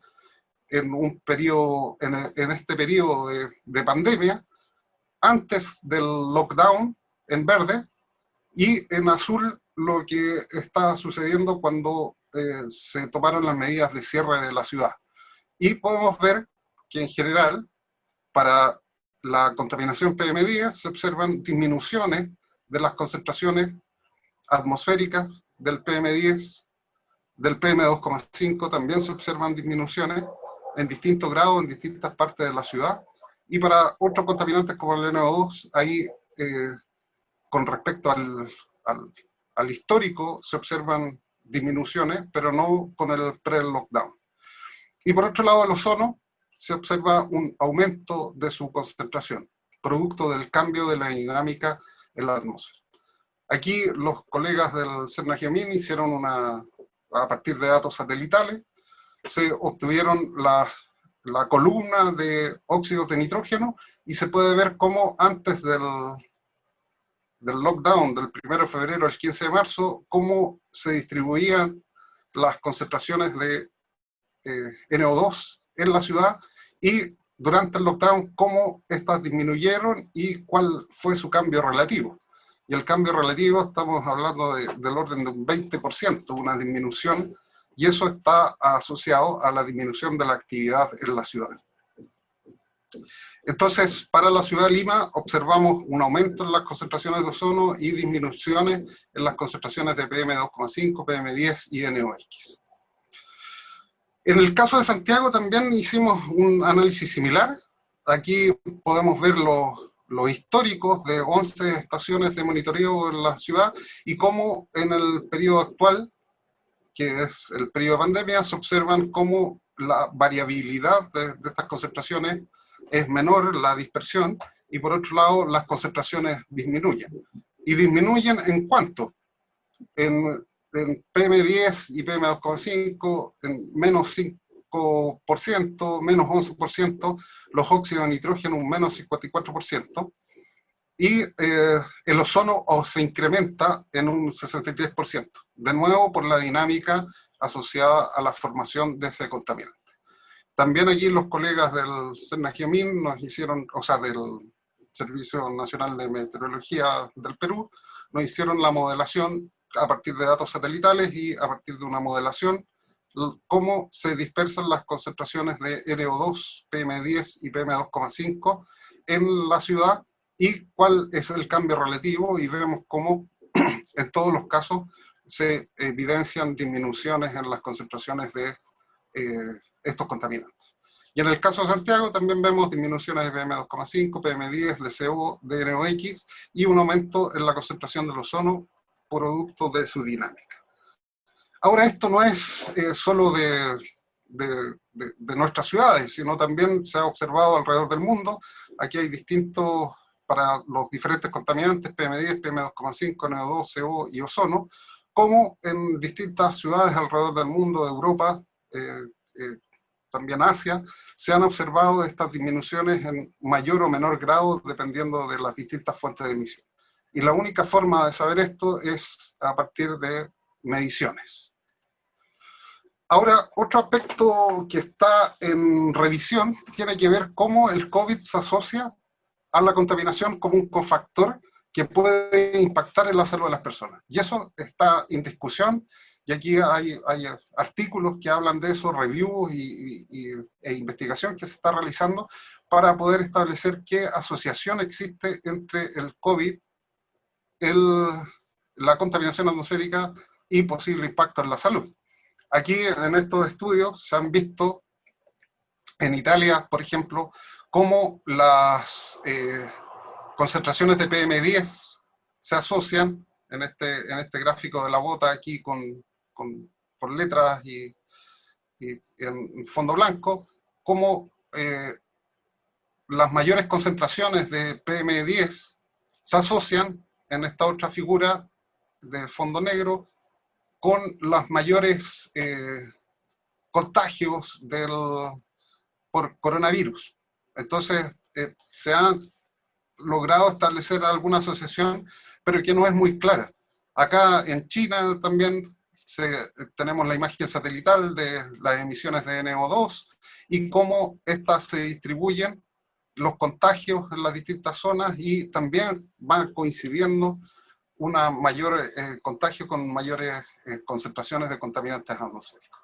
en este periodo de pandemia, antes del lockdown, en verde, y en azul lo que está sucediendo cuando se tomaron las medidas de cierre de la ciudad. Y podemos ver que en general, para la contaminación PM10 se observan disminuciones de las concentraciones atmosféricas del PM10, del PM2,5 también se observan disminuciones en distintos grados en distintas partes de la ciudad, y para otros contaminantes como el NO2, ahí con respecto al histórico se observan disminuciones, pero no con el pre-lockdown. Y por otro lado, el ozono, se observa un aumento de su concentración, producto del cambio de la dinámica en la atmósfera. Aquí los colegas del CERNAGEMIN hicieron a partir de datos satelitales, se obtuvieron la columna de óxidos de nitrógeno, y se puede ver cómo antes del lockdown del 1 de febrero al 15 de marzo, cómo se distribuían las concentraciones de NO2 en la ciudad, y durante el lockdown cómo estas disminuyeron y cuál fue su cambio relativo. Y el cambio relativo estamos hablando del orden de un 20%, una disminución, y eso está asociado a la disminución de la actividad en la ciudad. Entonces, para la ciudad de Lima observamos un aumento en las concentraciones de ozono y disminuciones en las concentraciones de PM2,5, PM10 y NOx. En el caso de Santiago también hicimos un análisis similar. Aquí podemos ver los históricos de 11 estaciones de monitoreo en la ciudad y cómo en el periodo actual, que es el periodo de pandemia, se observan cómo la variabilidad de estas concentraciones es menor, la dispersión, y por otro lado las concentraciones disminuyen. ¿Y disminuyen en cuánto? En PM10 y PM2,5, en menos 5%, menos 11%, los óxidos de nitrógeno un menos 54%, y el ozono se incrementa en un 63%, de nuevo por la dinámica asociada a la formación de ese contaminante. También allí los colegas del CERNAGEOMIN nos hicieron, o sea, del Servicio Nacional de Meteorología del Perú, nos hicieron la modelación a partir de datos satelitales y a partir de una modelación, cómo se dispersan las concentraciones de NO2, PM10 y PM2,5 en la ciudad y cuál es el cambio relativo, y vemos cómo en todos los casos se evidencian disminuciones en las concentraciones de estos contaminantes. Y en el caso de Santiago también vemos disminuciones de PM2,5, PM10, de CO, de NOx y un aumento en la concentración del ozono producto de su dinámica. Ahora, esto no es solo de nuestras ciudades, sino también se ha observado alrededor del mundo. Aquí hay distintos, para los diferentes contaminantes, PM10, PM2,5, NO2, CO y ozono, como en distintas ciudades alrededor del mundo, de Europa, también Asia, se han observado estas disminuciones en mayor o menor grado dependiendo de las distintas fuentes de emisión. Y la única forma de saber esto es a partir de mediciones. Ahora, otro aspecto que está en revisión tiene que ver cómo el COVID se asocia a la contaminación como un cofactor que puede impactar en la salud de las personas. Y eso está en discusión, y aquí hay artículos que hablan de eso, reviews e investigación que se está realizando para poder establecer qué asociación existe entre el COVID, la contaminación atmosférica y posible impacto en la salud. Aquí en estos estudios se han visto en Italia, por ejemplo, cómo las concentraciones de PM10 se asocian en este gráfico de la bota aquí con letras y en fondo blanco, cómo las mayores concentraciones de PM10 se asocian en esta otra figura de fondo negro con los mayores contagios por coronavirus. Entonces, se ha logrado establecer alguna asociación, pero que no es muy clara. Acá en China también tenemos la imagen satelital de las emisiones de NO2 y cómo estas se distribuyen, los contagios en las distintas zonas, y también van coincidiendo una mayor contagio con mayores concentraciones de contaminantes atmosféricos.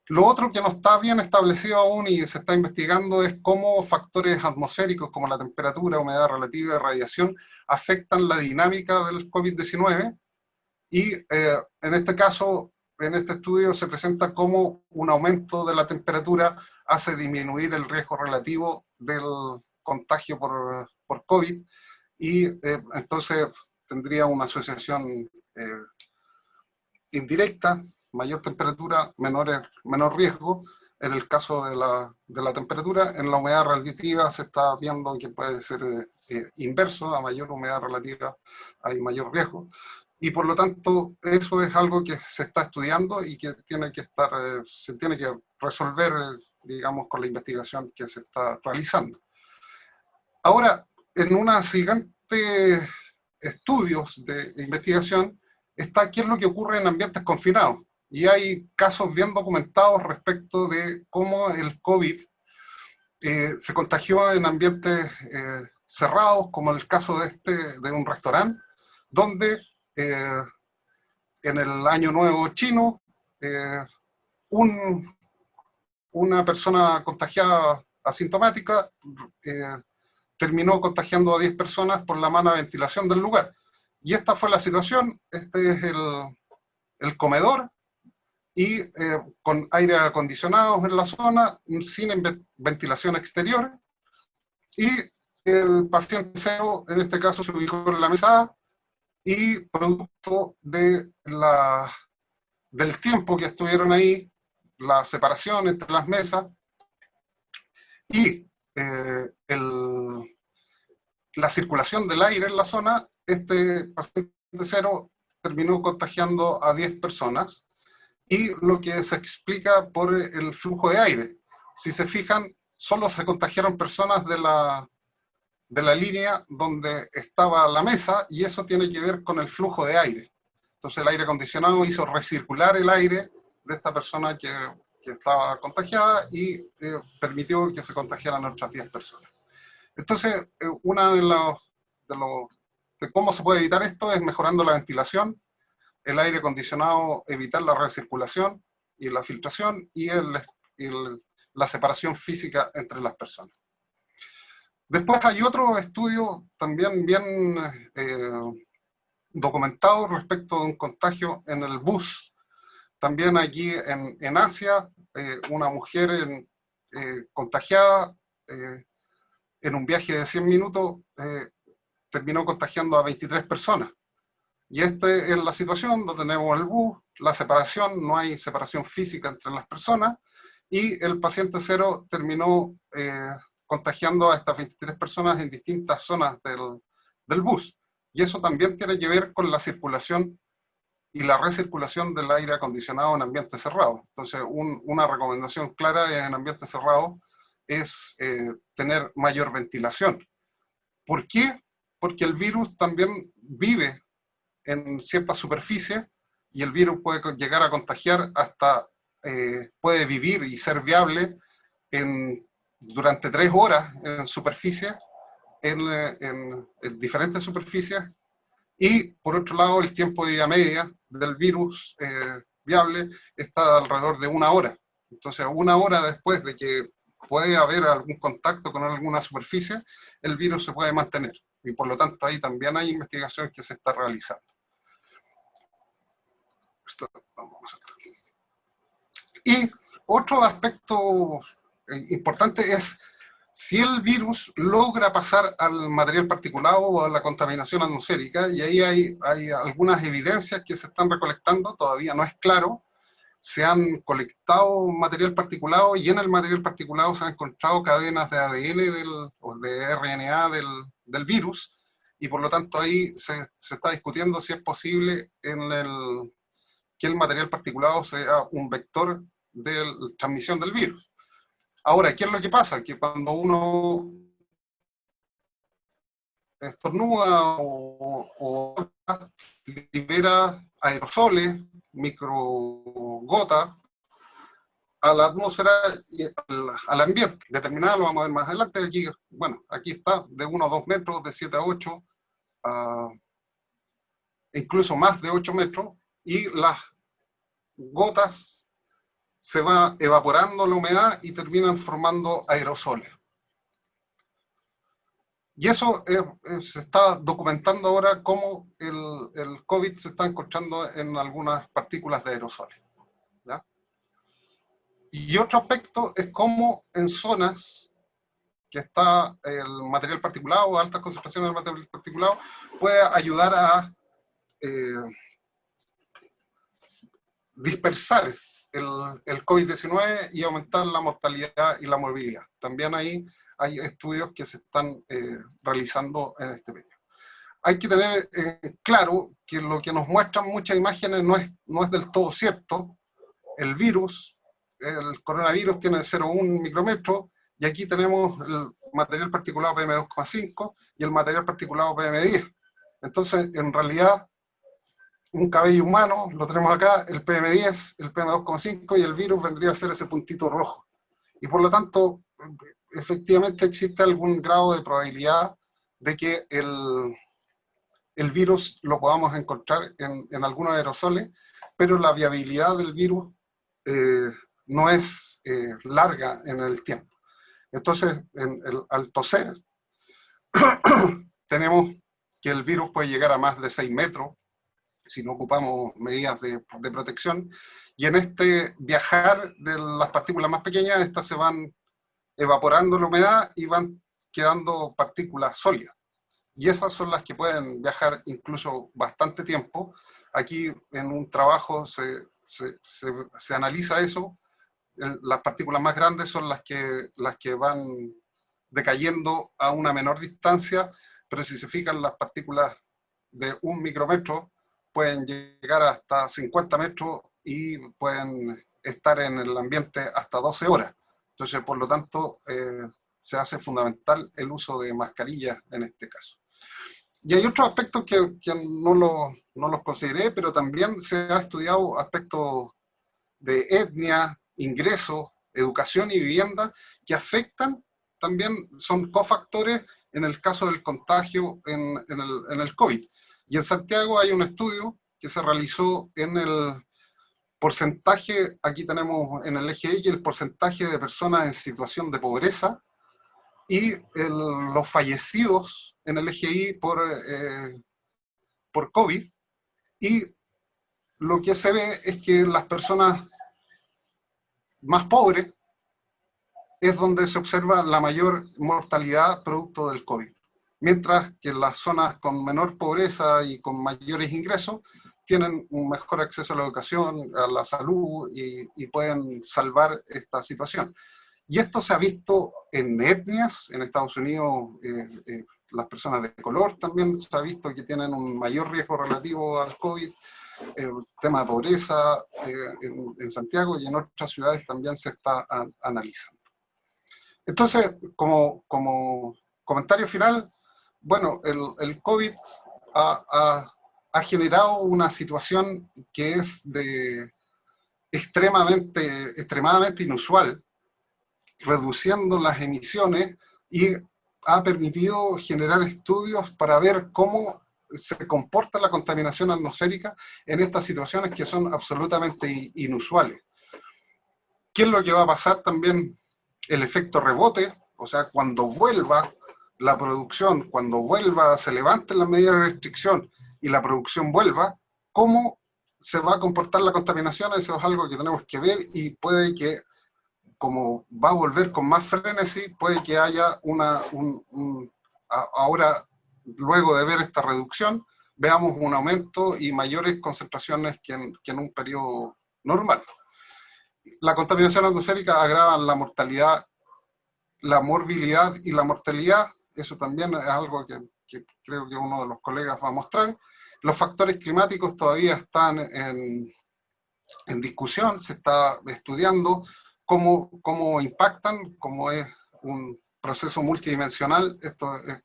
Lo otro que no está bien establecido aún y se está investigando es cómo factores atmosféricos como la temperatura, humedad relativa y radiación afectan la dinámica del COVID-19, y en este caso, en este estudio se presenta cómo un aumento de la temperatura hace disminuir el riesgo relativo del contagio por COVID, y entonces tendría una asociación indirecta, mayor temperatura, menor riesgo. En el caso de la temperatura, en la humedad relativa se está viendo que puede ser inverso, a mayor humedad relativa hay mayor riesgo. Y por lo tanto, eso es algo que se está estudiando y que tiene que se tiene que resolver, digamos, con la investigación que se está realizando. Ahora, en una siguiente estudios de investigación, está qué es lo que ocurre en ambientes confinados. Y hay casos bien documentados respecto de cómo el COVID se contagió en ambientes cerrados, como el caso de un restaurante, donde en el Año Nuevo Chino, una persona contagiada asintomática, terminó contagiando a 10 personas por la mala ventilación del lugar. Y esta fue la situación. Este es el comedor, y con aire acondicionado en la zona, sin ventilación exterior, y el paciente cero, en este caso, se ubicó en la mesa A, y producto de del tiempo que estuvieron ahí, la separación entre las mesas, y la circulación del aire en la zona, este paciente cero terminó contagiando a 10 personas, y lo que se explica por el flujo de aire. Si se fijan, solo se contagiaron personas de la línea donde estaba la mesa, y eso tiene que ver con el flujo de aire. Entonces el aire acondicionado hizo recircular el aire de esta persona que estaba contagiada, y permitió que se contagiaran otras 10 personas. Entonces, una de cómo se puede evitar esto es mejorando la ventilación, el aire acondicionado, evitar la recirculación y la filtración, y la separación física entre las personas. Después hay otro estudio también bien documentado respecto de un contagio en el bus. También aquí en Asia, una mujer contagiada en un viaje de 100 minutos terminó contagiando a 23 personas. Y esta es la situación donde tenemos el bus, la separación, no hay separación física entre las personas, y el paciente cero terminó contagiando a estas 23 personas en distintas zonas del bus. Y eso también tiene que ver con la circulación y la recirculación del aire acondicionado en ambientes cerrados. Entonces, una recomendación clara en ambientes cerrados es tener mayor ventilación. ¿Por qué? Porque el virus también vive en ciertas superficies, y el virus puede llegar a contagiar puede vivir y ser viable durante 3 horas en superficies, en diferentes superficies, y por otro lado el tiempo de vida media del virus viable está alrededor de 1 hora. Entonces 1 hora después de que puede haber algún contacto con alguna superficie, el virus se puede mantener, y por lo tanto ahí también hay investigación que se está realizando. Y otro aspecto importante es si el virus logra pasar al material particulado o a la contaminación atmosférica, y ahí hay algunas evidencias que se están recolectando, todavía no es claro. Se han colectado material particulado, y en el material particulado se han encontrado cadenas de ADN o de RNA del virus, y por lo tanto ahí se está discutiendo si es posible que el material particulado sea un vector de transmisión del virus. Ahora, ¿qué es lo que pasa? Que cuando uno estornuda o libera aerosoles, microgotas, a la atmósfera y al ambiente. Determinada lo vamos a ver más adelante. Aquí, bueno, aquí está, de 1 a 2 metros, de 7 a 8, incluso más de 8 metros, y las gotas se va evaporando la humedad y terminan formando aerosoles. Y eso se está documentando ahora cómo el COVID se está encontrando en algunas partículas de aerosoles, ¿ya? Y otro aspecto es cómo en zonas que está el material particulado o altas concentraciones del material particulado puede ayudar a dispersar el COVID-19 y aumentar la mortalidad y la movilidad. También ahí hay estudios que se están realizando en este periodo. Hay que tener claro que lo que nos muestran muchas imágenes no es del todo cierto. El virus, el coronavirus, tiene 0,1 micrómetro, y aquí tenemos el material particulado PM2,5 y el material particulado PM10. Entonces, en realidad, un cabello humano, lo tenemos acá, el PM10, el PM2,5, y el virus vendría a ser ese puntito rojo. Y por lo tanto, efectivamente existe algún grado de probabilidad de que el virus lo podamos encontrar en algunos aerosoles, pero la viabilidad del virus no es larga en el tiempo. Entonces, al toser, tenemos que el virus puede llegar a más de 6 metros si no ocupamos medidas de protección, y en este viajar de las partículas más pequeñas, estas se van evaporando la humedad y van quedando partículas sólidas. Y esas son las que pueden viajar incluso bastante tiempo. Aquí en un trabajo se analiza eso. Las partículas más grandes son las que van decayendo a una menor distancia, pero si se fijan, las partículas de 1 micrómetro pueden llegar hasta 50 metros y pueden estar en el ambiente hasta 12 horas. Entonces, por lo tanto, se hace fundamental el uso de mascarillas en este caso. Y hay otros aspectos que no los consideré, pero también se ha estudiado aspectos de etnia, ingresos, educación y vivienda, que afectan, también son cofactores en el caso del contagio en el COVID. Y en Santiago hay un estudio que se realizó en el porcentaje, aquí tenemos en el eje X el porcentaje de personas en situación de pobreza y los fallecidos en el eje Y por COVID, y lo que se ve es que las personas más pobres es donde se observa la mayor mortalidad producto del COVID. Mientras que las zonas con menor pobreza y con mayores ingresos tienen un mejor acceso a la educación, a la salud y pueden salvar esta situación. Y esto se ha visto en etnias, en Estados Unidos las personas de color también se ha visto que tienen un mayor riesgo relativo al COVID, el tema de pobreza en Santiago y en otras ciudades también se está analizando. Entonces, como comentario final, bueno, el COVID ha generado una situación que es extremadamente inusual, reduciendo las emisiones, y ha permitido generar estudios para ver cómo se comporta la contaminación atmosférica en estas situaciones que son absolutamente inusuales. ¿Qué es lo que va a pasar también? El efecto rebote, o sea, cuando vuelva la producción, cuando se levanten las medidas de restricción y la producción vuelva, ¿cómo se va a comportar la contaminación? Eso es algo que tenemos que ver, y puede que, como va a volver con más frenesí, puede que haya ahora, luego de ver esta reducción, veamos un aumento y mayores concentraciones que en un periodo normal. La contaminación atmosférica agrava la mortalidad, la morbilidad y la mortalidad. Eso también es algo que creo que uno de los colegas va a mostrar. Los factores climáticos todavía están en discusión, se está estudiando cómo impactan, como es un proceso multidimensional. Esto es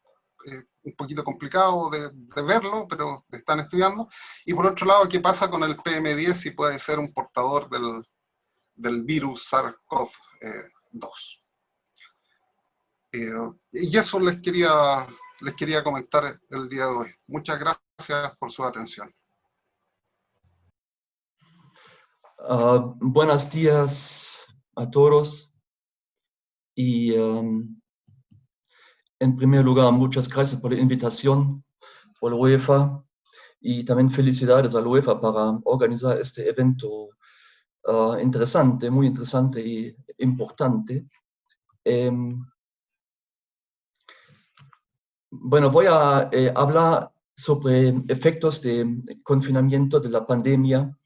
un poquito complicado de verlo, pero están estudiando. Y por otro lado, ¿qué pasa con el PM10 si puede ser un portador del virus SARS-CoV-2? Y eso les quería comentar el día de hoy. Muchas gracias por su atención. Buenos días a todos. Y en primer lugar, muchas gracias por la invitación por la UEFA, y también felicidades a la UEFA para organizar este evento interesante, muy interesante y importante. Bueno, voy a hablar sobre efectos de confinamiento de la pandemia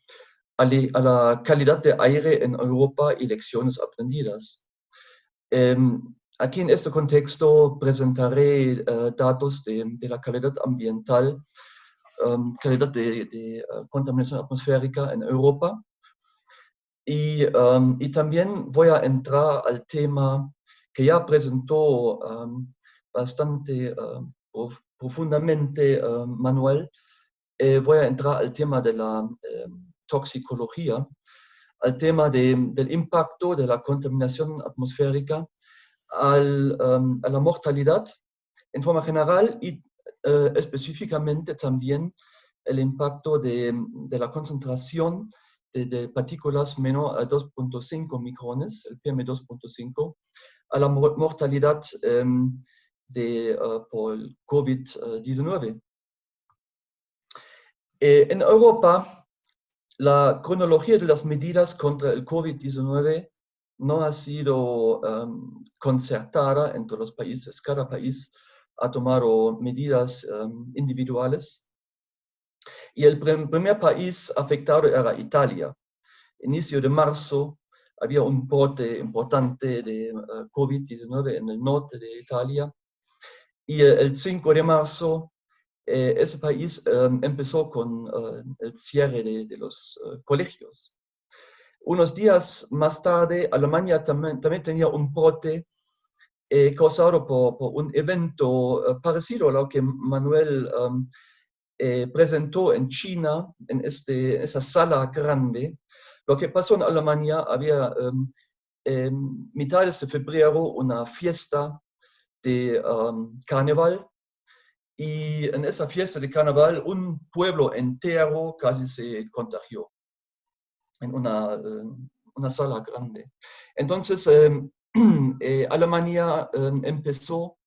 a la calidad de aire en Europa y lecciones aprendidas. Aquí en este contexto presentaré datos de la calidad ambiental, calidad de contaminación atmosférica en Europa, y también voy a entrar al tema que ya presentó bastante profundamente Manuel. Voy a entrar al tema de la toxicología, al tema del impacto de la contaminación atmosférica a la mortalidad en forma general, y específicamente también el impacto de la concentración de partículas menor a 2.5 micrones, el PM2.5, a la mortalidad por el COVID-19. En Europa, la cronología de las medidas contra el COVID-19 no ha sido concertada entre los países. Cada país ha tomado medidas individuales. Y el primer país afectado era Italia. Inicio de marzo había un brote importante de COVID-19 en el norte de Italia. Y el 5 de marzo ese país empezó con el cierre de los colegios. Unos días más tarde, Alemania también tenía un brote causado por un evento parecido a lo que Manuel presentó en China, en esa sala grande. Lo que pasó en Alemania, había mitades de febrero una fiesta de carnaval, y en esa fiesta de carnaval un pueblo entero casi se contagió en una sala grande. Entonces, Alemania empezó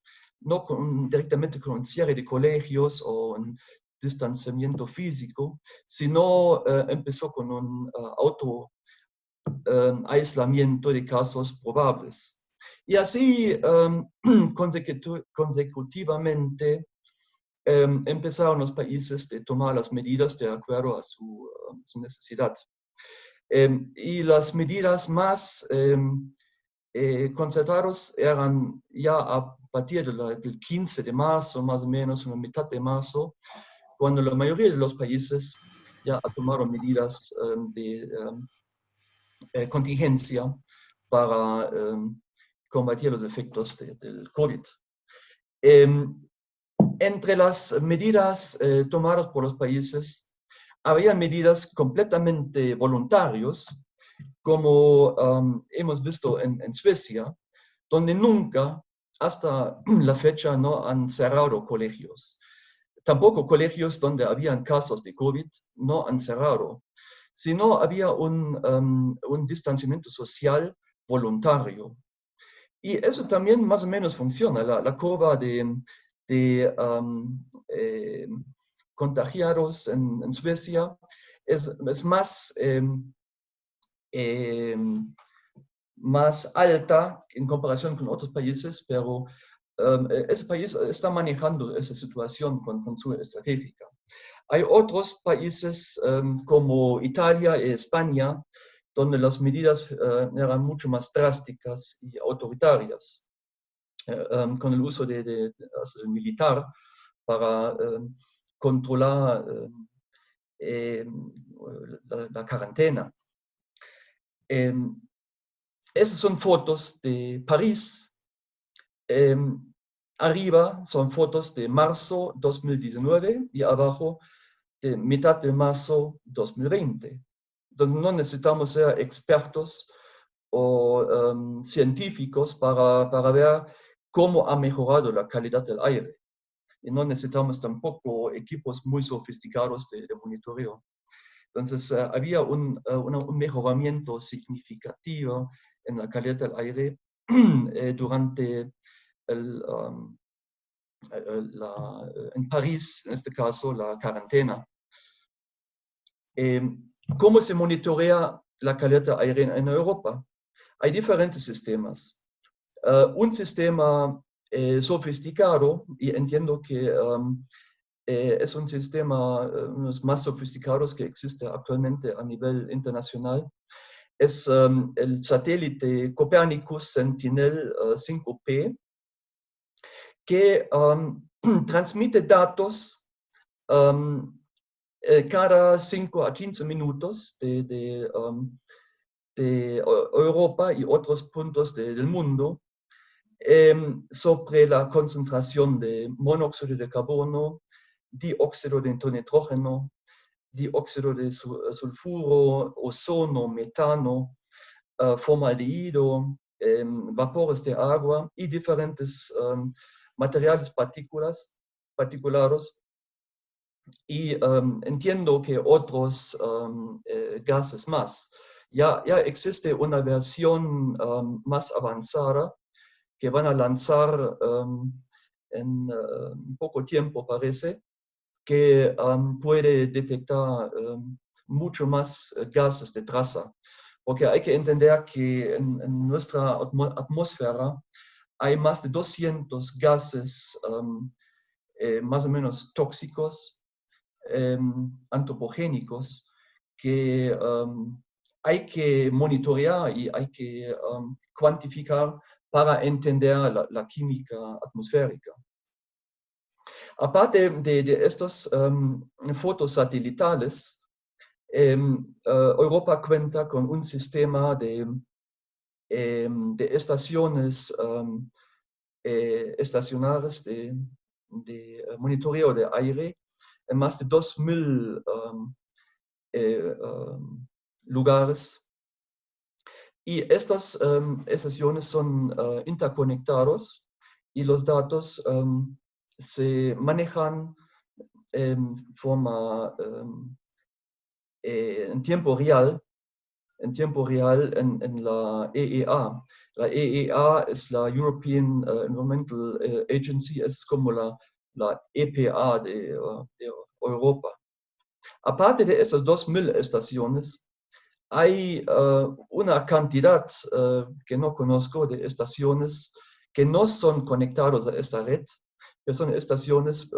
no directamente con un cierre de colegios o un distanciamiento físico, sino empezó con un aislamiento de casos probables. Y así consecutivamente empezaron los países a tomar las medidas de acuerdo a su necesidad. Y las medidas más concentradas eran ya a partir del 15 de marzo, más o menos, en la mitad de marzo, cuando la mayoría de los países ya tomaron medidas de contingencia para combatir los efectos del COVID. Entre las medidas tomadas por los países, había medidas completamente voluntarias, como hemos visto en Suecia, donde nunca, hasta la fecha, no han cerrado colegios. Tampoco colegios donde habían casos de COVID no han cerrado, sino había un distanciamiento social voluntario. Y eso también más o menos funciona. La curva de contagiados en Suecia es más alta en comparación con otros países, pero ese país está manejando esa situación con su estrategia. Hay otros países como Italia y España, donde las medidas eran mucho más drásticas y autoritarias, con el uso del militar para controlar la cuarentena. Esas son fotos de París. Arriba son fotos de marzo 2019 y abajo de mitad de marzo 2020. Entonces no necesitamos ser expertos o científicos para ver cómo ha mejorado la calidad del aire. Y no necesitamos tampoco equipos muy sofisticados de monitoreo. Entonces, había un mejoramiento significativo en la calidad del aire durante en París, en este caso, la cuarentena. ¿Cómo se monitorea la calidad del aire en Europa? Hay diferentes sistemas. Un sistema sofisticado, y entiendo que es un sistema uno de los más sofisticados que existe actualmente a nivel internacional, es el satélite Copernicus Sentinel-5P, que transmite datos cada 5 a 15 minutos de Europa y otros puntos del mundo, sobre la concentración de monóxido de carbono, dióxido de nitrógeno, dióxido de sulfuro, ozono, metano, formaldehído, vapores de agua y diferentes materiales particulares Y entiendo que otros gases más. Ya existe una versión más avanzada que van a lanzar en poco tiempo, parece, que puede detectar mucho más gases de traza. Porque hay que entender que en nuestra atmósfera hay más de 200 gases más o menos tóxicos, antropogénicos, que hay que monitorear y hay que cuantificar para entender la química atmosférica. Aparte de estos fotos satelitales, Europa cuenta con un sistema de estaciones estacionarias de monitoreo de aire en más de 2000 lugares. Y estas estaciones son interconectados y los datos se manejan en forma en tiempo real en la EEA. La EEA es la European Environmental Agency, es como la EPA de Europa. Aparte de esas 2000 estaciones, hay una cantidad que no conozco de estaciones que no son conectados a esta red, que son estaciones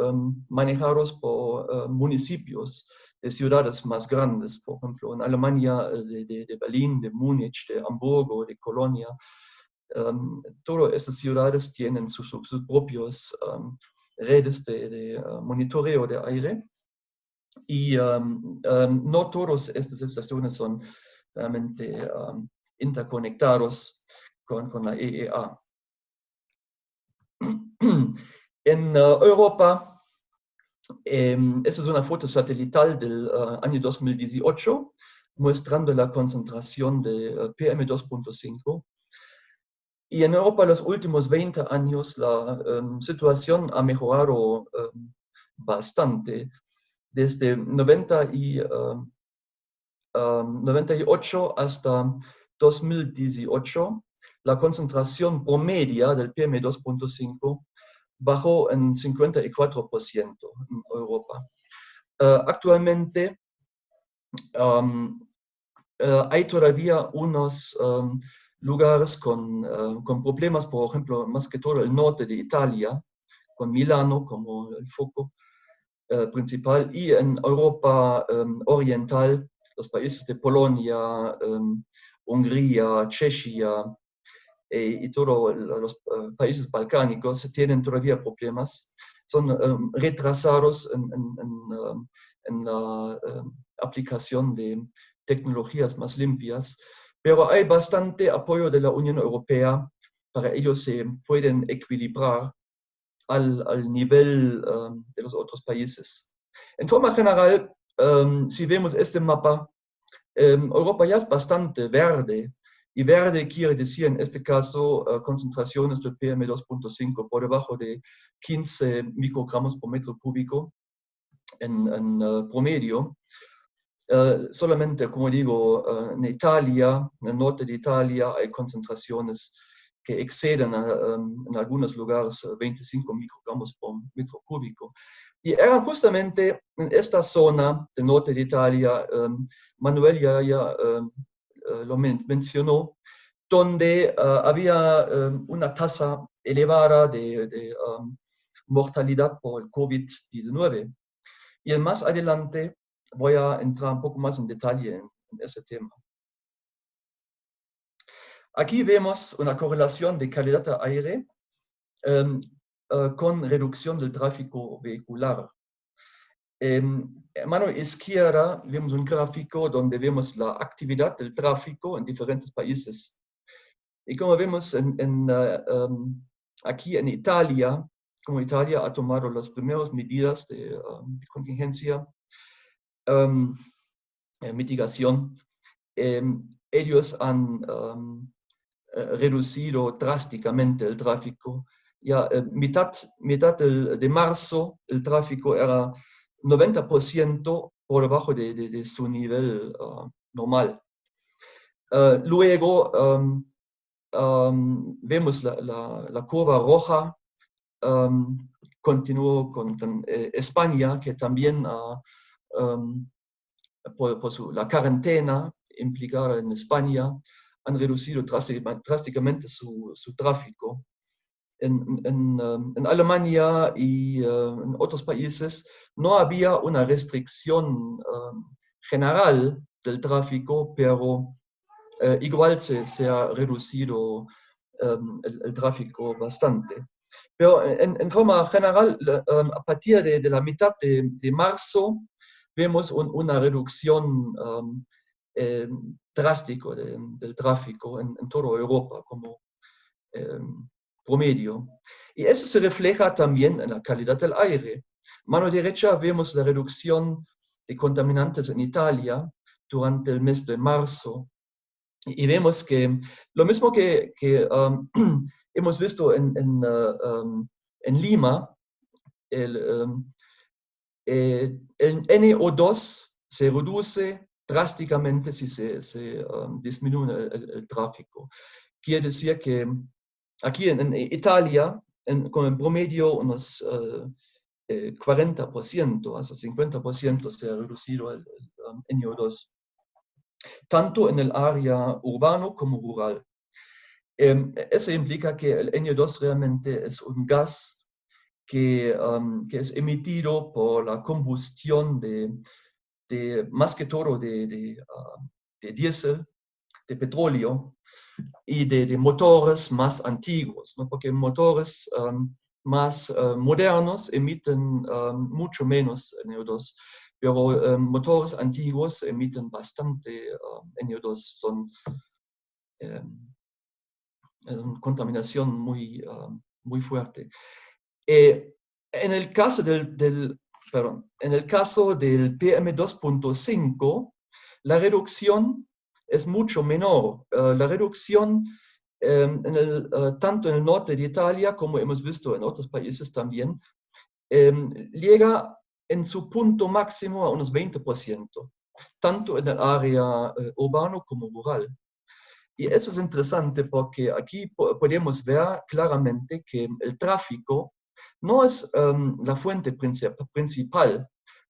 manejadas por municipios de ciudades más grandes, por ejemplo, en Alemania, de Berlín, de Múnich, de Hamburgo, de Colonia. Todas estas ciudades tienen sus propios redes de monitoreo de aire. Y no todas estas estaciones son realmente interconectados con la EEA. En Europa, esta es una foto satelital del año 2018, mostrando la concentración de PM2.5. Y en Europa, en los últimos 20 años, la situación ha mejorado bastante. Desde 98 hasta 2018, la concentración promedia del PM2.5 bajó en 54% en Europa. Actualmente hay todavía unos lugares con problemas, por ejemplo, más que todo el norte de Italia, con Milano como el foco principal, y en Europa oriental, los países de Polonia, Hungría, Chechia y todos los países balcánicos tienen todavía problemas. Son retrasados en la aplicación de tecnologías más limpias, pero hay bastante apoyo de la Unión Europea para ellos se pueden equilibrar al nivel de los otros países. En forma general, si vemos este mapa, Europa ya es bastante verde, y verde quiere decir en este caso concentraciones del PM2.5 por debajo de 15 microgramos por metro cúbico en promedio. Solamente, como digo, en Italia, en el norte de Italia, hay concentraciones que exceden en algunos lugares 25 microgramos por metro cúbico. Y era justamente en esta zona del norte de Italia, Manuel ya lo mencionó, donde había una tasa elevada de mortalidad por el COVID-19. Y más adelante voy a entrar un poco más en detalle en ese tema. Aquí vemos una correlación de calidad de aire con reducción del tráfico vehicular. A mano izquierda vemos un gráfico donde vemos la actividad del tráfico en diferentes países. Y como vemos aquí en Italia, como Italia ha tomado las primeras medidas de contingencia, mitigación, ellos han reducido drásticamente el tráfico. Ya mitad de marzo el tráfico era 90% por debajo de su nivel normal. Luego vemos la curva roja, continuó con España, que también por la cuarentena implicada en España han reducido drásticamente su tráfico. En Alemania y en otros países no había una restricción general del tráfico, pero igual se ha reducido el tráfico bastante. Pero en forma general, a partir de la mitad de marzo, vemos una reducción drástica del tráfico en toda Europa como promedio. Y eso se refleja también en la calidad del aire. Mano derecha vemos la reducción de contaminantes en Italia durante el mes de marzo. Y vemos que lo mismo que hemos visto en Lima, el NO2 se reduce drásticamente si se disminuye el tráfico. Quiere decir que aquí en Italia, con el promedio unos 40%, hasta 50% se ha reducido el NO2, tanto en el área urbano como rural. Eso implica que el NO2 realmente es un gas que es emitido por la combustión más que todo de diésel, de petróleo y de motores más antiguos, ¿no? Porque motores más modernos emiten mucho menos NO2, pero motores antiguos emiten bastante NO2, son contaminación muy fuerte. En el caso del PM2.5, la reducción es mucho menor. La reducción tanto en el norte de Italia como hemos visto en otros países también, llega en su punto máximo a unos 20%, tanto en el área urbano como rural. Y eso es interesante porque aquí podemos ver claramente que el tráfico no es la fuente principal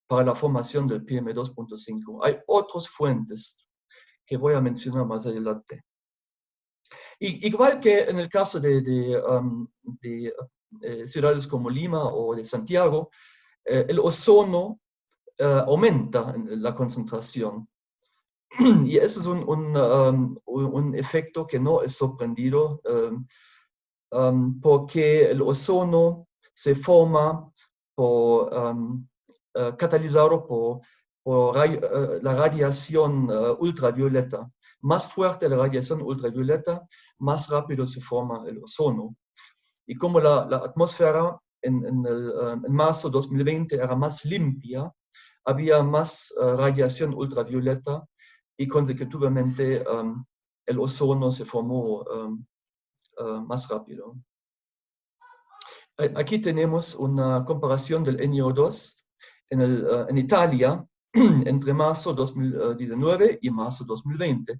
para la formación del PM2.5. Hay otras fuentes que voy a mencionar más adelante. Igual que en el caso de ciudades como Lima o de Santiago, el ozono aumenta la concentración. Y eso es un efecto que no es sorprendido porque el ozono se forma catalizado por la radiación ultravioleta. Más fuerte la radiación ultravioleta, más rápido se forma el ozono. Y como la atmósfera en marzo de 2020 era más limpia, había más radiación ultravioleta y consecutivamente el ozono se formó más rápido. Aquí tenemos una comparación del NO2 en Italia entre marzo 2019 y marzo 2020.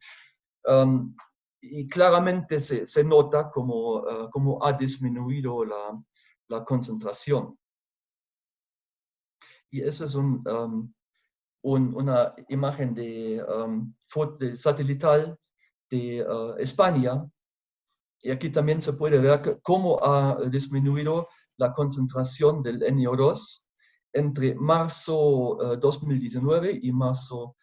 Y claramente se nota cómo ha disminuido la concentración. Y eso es una imagen de satelital de España. Y aquí también se puede ver cómo ha disminuido la concentración del NO2 entre marzo 2019 y marzo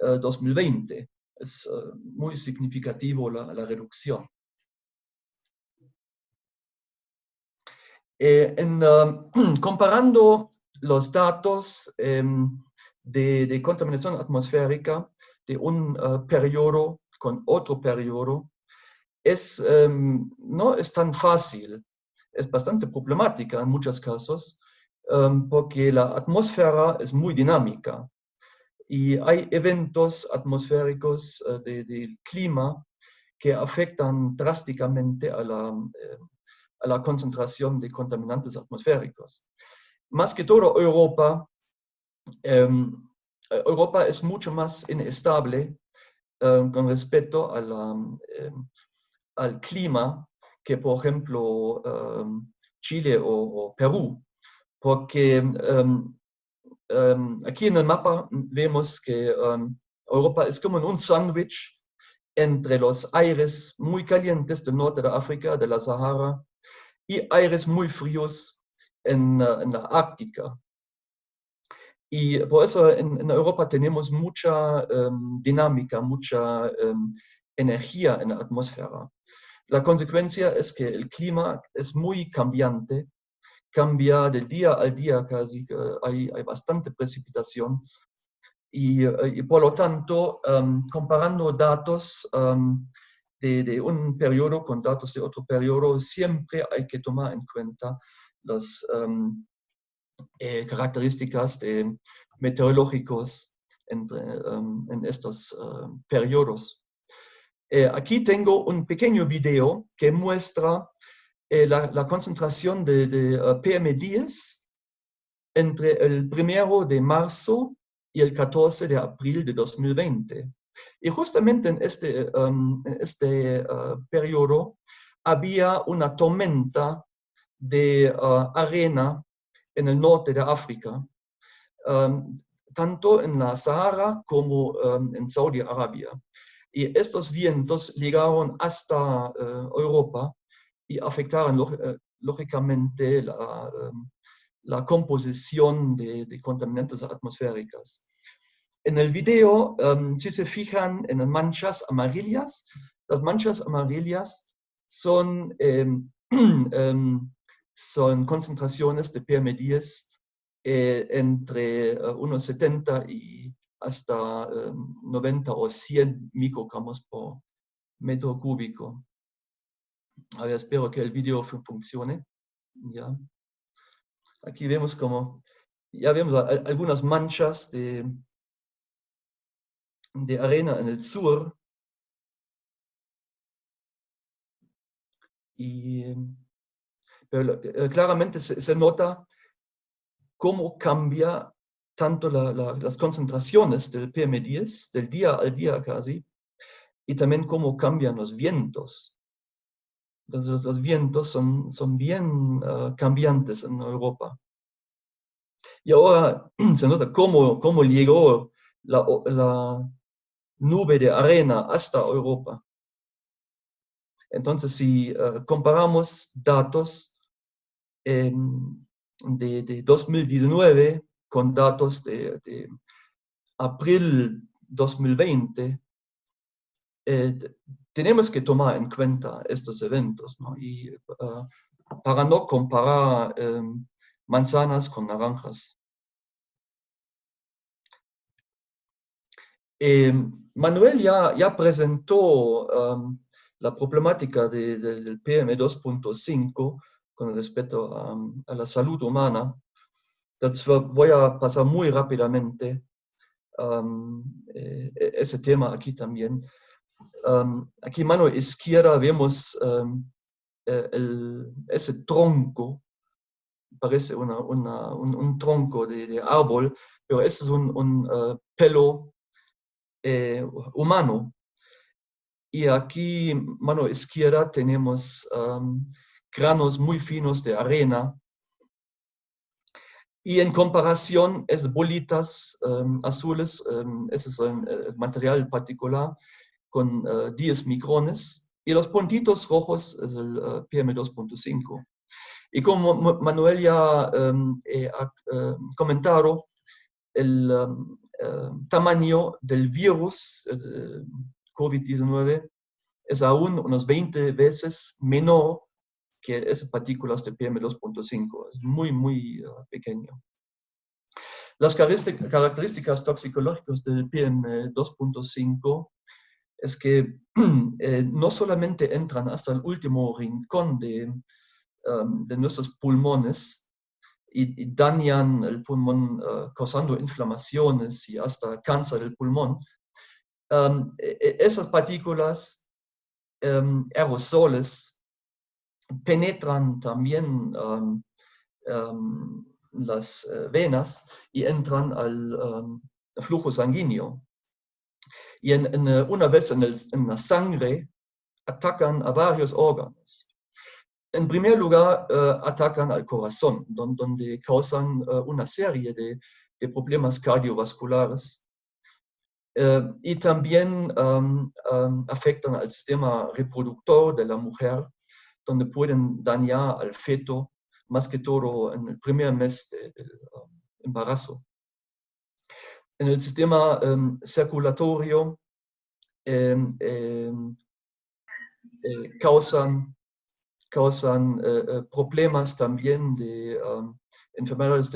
2020. Es muy significativo la reducción. Comparando los datos de contaminación atmosférica de un periodo con otro periodo, no es tan fácil, es bastante problemática en muchos casos, porque la atmósfera es muy dinámica y hay eventos atmosféricos del clima que afectan drásticamente a la concentración de contaminantes atmosféricos. Más que todo Europa Europa es mucho más inestable con respecto a al clima que, por ejemplo, Chile o Perú, porque aquí en el mapa vemos que Europa es como un sándwich entre los aires muy calientes del norte de África, de la Sahara, y aires muy fríos en la Ártica. Y por eso en Europa tenemos mucha dinámica, mucha energía en la atmósfera. La consecuencia es que el clima es muy cambiante, cambia de día al día casi, hay bastante precipitación y por lo tanto, comparando datos de un periodo con datos de otro periodo, siempre hay que tomar en cuenta las características meteorológicas en estos periodos. Aquí tengo un pequeño video que muestra la concentración de PM10 entre el 1 de marzo y el 14 de abril de 2020. Y justamente en este periodo había una tormenta de arena en el norte de África, tanto en la Sahara como en Saudi Arabia. Y estos vientos llegaron hasta Europa y afectaron lógicamente la composición de contaminantes atmosféricos. En el video, si se fijan en las manchas amarillas son, son concentraciones de PM10 entre unos 70 y hasta 90 o 100 microgramos por metro cúbico. A ver, espero que el video funcione. ¿Ya? Aquí vemos como, ya vemos algunas manchas de arena en el sur. Pero claramente se nota cómo cambia tanto las concentraciones del PM10, del día al día casi, y también cómo cambian los vientos. Entonces los vientos son bien cambiantes en Europa. Y ahora se nota cómo llegó la nube de arena hasta Europa. Entonces, si comparamos datos de 2019 con datos de abril 2020, tenemos que tomar en cuenta estos eventos, ¿no? Y para no comparar manzanas con naranjas. Manuel ya presentó la problemática del PM2.5 con respecto a la salud humana. Entonces voy a pasar muy rápidamente ese tema aquí también. Aquí mano izquierda vemos ese tronco, parece un tronco de árbol, pero ese es un pelo humano. Y aquí, mano izquierda, tenemos granos muy finos de arena. Y en comparación, es bolitas azules, ese es el material particular, con 10 micrones. Y los puntitos rojos es el PM2.5. Y como Manuel ya ha comentado, el tamaño del virus COVID-19 es aún unos 20 veces menor que esas partículas de PM2.5. Es muy, muy pequeño. Las características toxicológicas del PM2.5 es que no solamente entran hasta el último rincón de nuestros pulmones y dañan el pulmón causando inflamaciones y hasta cáncer del pulmón. Esas partículas aerosoles penetran también venas y entran al flujo sanguíneo. Y una vez en la sangre, atacan a varios órganos. En primer lugar, atacan al corazón, donde causan una serie de problemas cardiovasculares. Y también afectan al sistema reproductor de la mujer, donde pueden dañar al feto, más que todo en el primer mes del embarazo. En el sistema circulatorio causan problemas también de enfermedades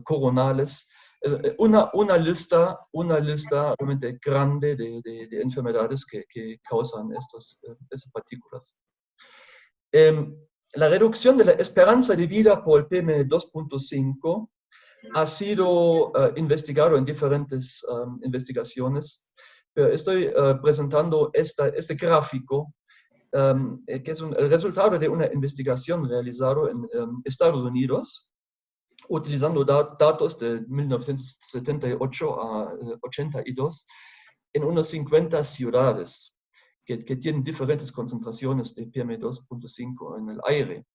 coronales. Una lista realmente grande de enfermedades que causan estas partículas. La reducción de la esperanza de vida por el PM2.5 ha sido investigado en diferentes investigaciones, pero estoy presentando este gráfico que es el resultado de una investigación realizada en Estados Unidos, utilizando datos de 1978 a 82 en unas 50 ciudades que tienen diferentes concentraciones de PM2.5 en el aire.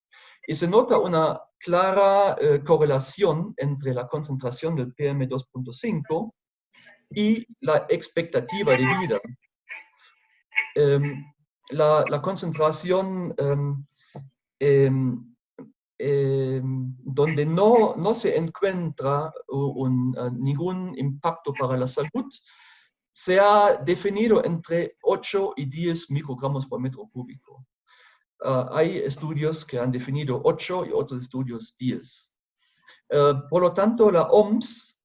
Y se nota una clara correlación entre la concentración del PM2.5 y la expectativa de vida. La concentración donde no se encuentra ningún impacto para la salud se ha definido entre 8 y 10 microgramos por metro cúbico. Hay estudios que han definido 8 y otros estudios 10. Por lo tanto, la OMS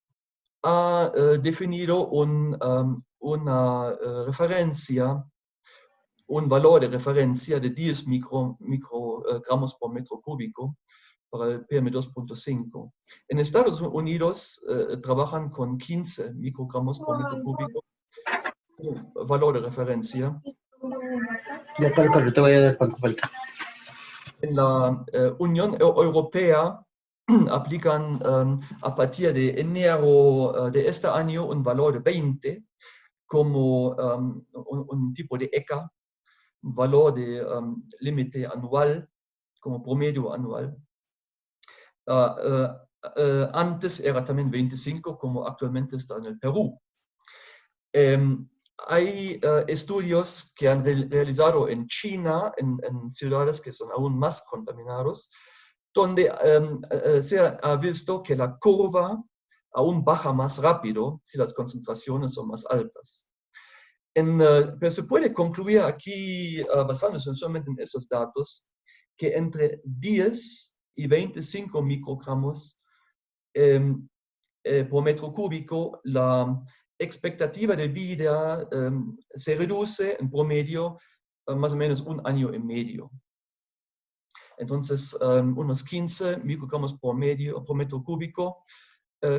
ha definido una referencia, un valor de referencia de 10 microgramos por metro cúbico para el PM2.5. En Estados Unidos trabajan con 15 microgramos por metro cúbico, valor de referencia. En la Unión Europea aplican a partir de enero de este año un valor de 20 como un tipo de ECA, un valor de límite anual, como promedio anual. Antes era también 25, como actualmente está en el Perú. Hay estudios que han realizado en China, en ciudades que son aún más contaminadas, donde se ha visto que la curva aún baja más rápido si las concentraciones son más altas. Pero se puede concluir aquí, basándose solamente en esos datos, que entre 10 y 25 microgramos por metro cúbico, la expectativa de vida se reduce en promedio más o menos 1 año y medio. Entonces, unos 15 microgramos por metro cúbico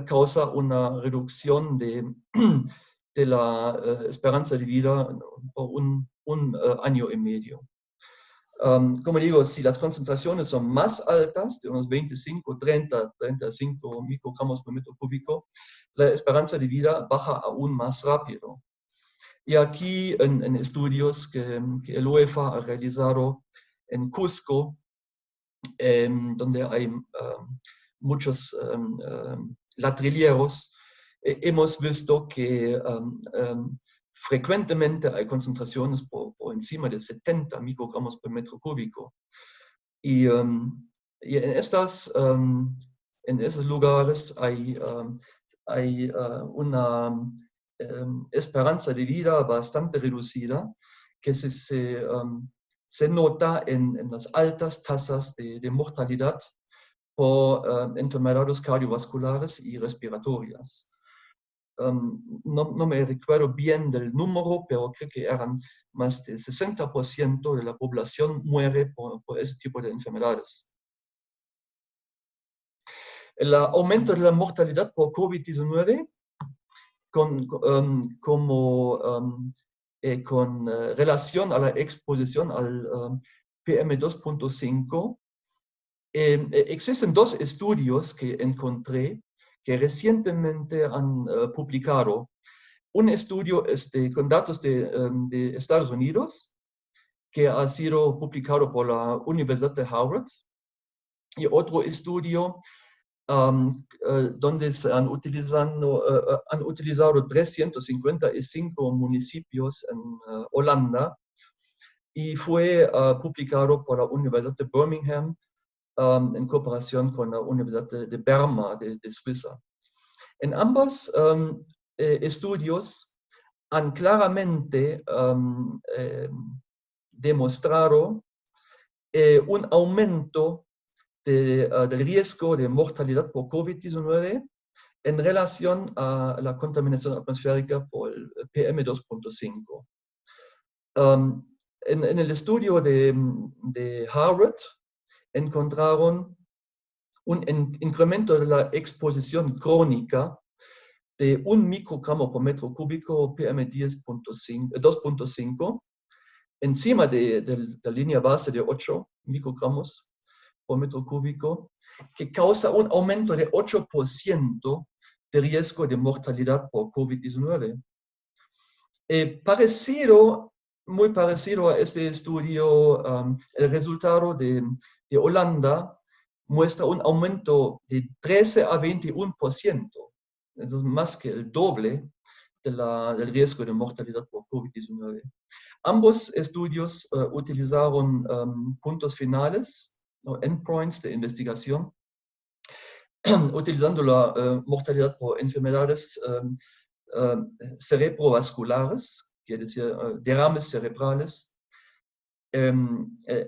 causa una reducción de la esperanza de vida por un año y medio. Como digo, si las concentraciones son más altas, de unos 25, 30, 35 microgramos por metro cúbico, la esperanza de vida baja aún más rápido. Y aquí en estudios que el UEFA ha realizado en Cusco, donde hay muchos latrilleros, hemos visto que frecuentemente hay concentraciones por encima de 70 microgramos por metro cúbico. Y en esos lugares hay una esperanza de vida bastante reducida que se nota en las altas tasas de mortalidad por enfermedades cardiovasculares y respiratorias. No me recuerdo bien del número, pero creo que eran más del 60% de la población muere por ese tipo de enfermedades. El aumento de la mortalidad por COVID-19 con relación a la exposición al PM2.5 Existen dos estudios que encontré que recientemente han publicado. Un estudio con datos de Estados Unidos, que ha sido publicado por la Universidad de Harvard, y otro estudio donde se han utilizado 355 municipios en Holanda, y fue publicado por la Universidad de Birmingham en cooperación con la Universidad de Berma de Suiza. En ambos estudios han claramente demostrado un aumento del riesgo de mortalidad por COVID-19 en relación a la contaminación atmosférica por el PM2.5. En el estudio de Harvard encontraron un incremento de la exposición crónica de 1 microgramo por metro cúbico PM2.5 encima de la línea base de 8 microgramos por metro cúbico, que causa un aumento de 8% de riesgo de mortalidad por COVID-19. Muy parecido a este estudio, el resultado de Holanda muestra un aumento de 13 a 21%, entonces más que el doble del riesgo de mortalidad por COVID-19. Ambos estudios utilizaron puntos finales, ¿no? Endpoints de investigación, utilizando la mortalidad por enfermedades cerebrovasculares, quiere decir derrames cerebrales,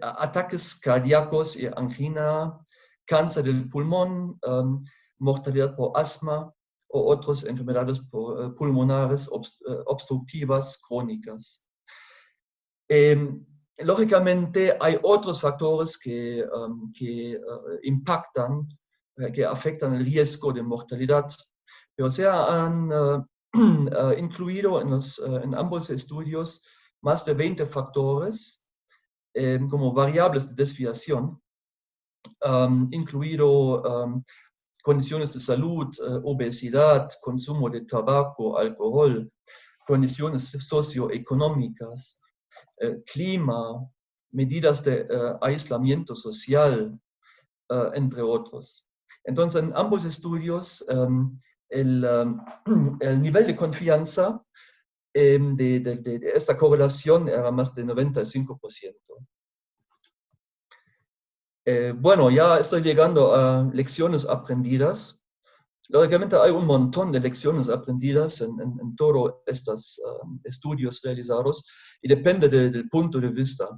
ataques cardíacos y angina, cáncer del pulmón, mortalidad por asma o otras enfermedades pulmonares obstructivas crónicas. Lógicamente hay otros factores que impactan, que afectan el riesgo de mortalidad, pero se han incluido en ambos estudios más de 20 factores como variables de desviación, incluido condiciones de salud, obesidad, consumo de tabaco, alcohol, condiciones socioeconómicas, clima, medidas de aislamiento social, entre otros. Entonces, en ambos estudios, el nivel de confianza de esta correlación era más de 95%. Bueno, ya estoy llegando a lecciones aprendidas. Lógicamente hay un montón de lecciones aprendidas en todos estos estudios realizados y depende del punto de vista.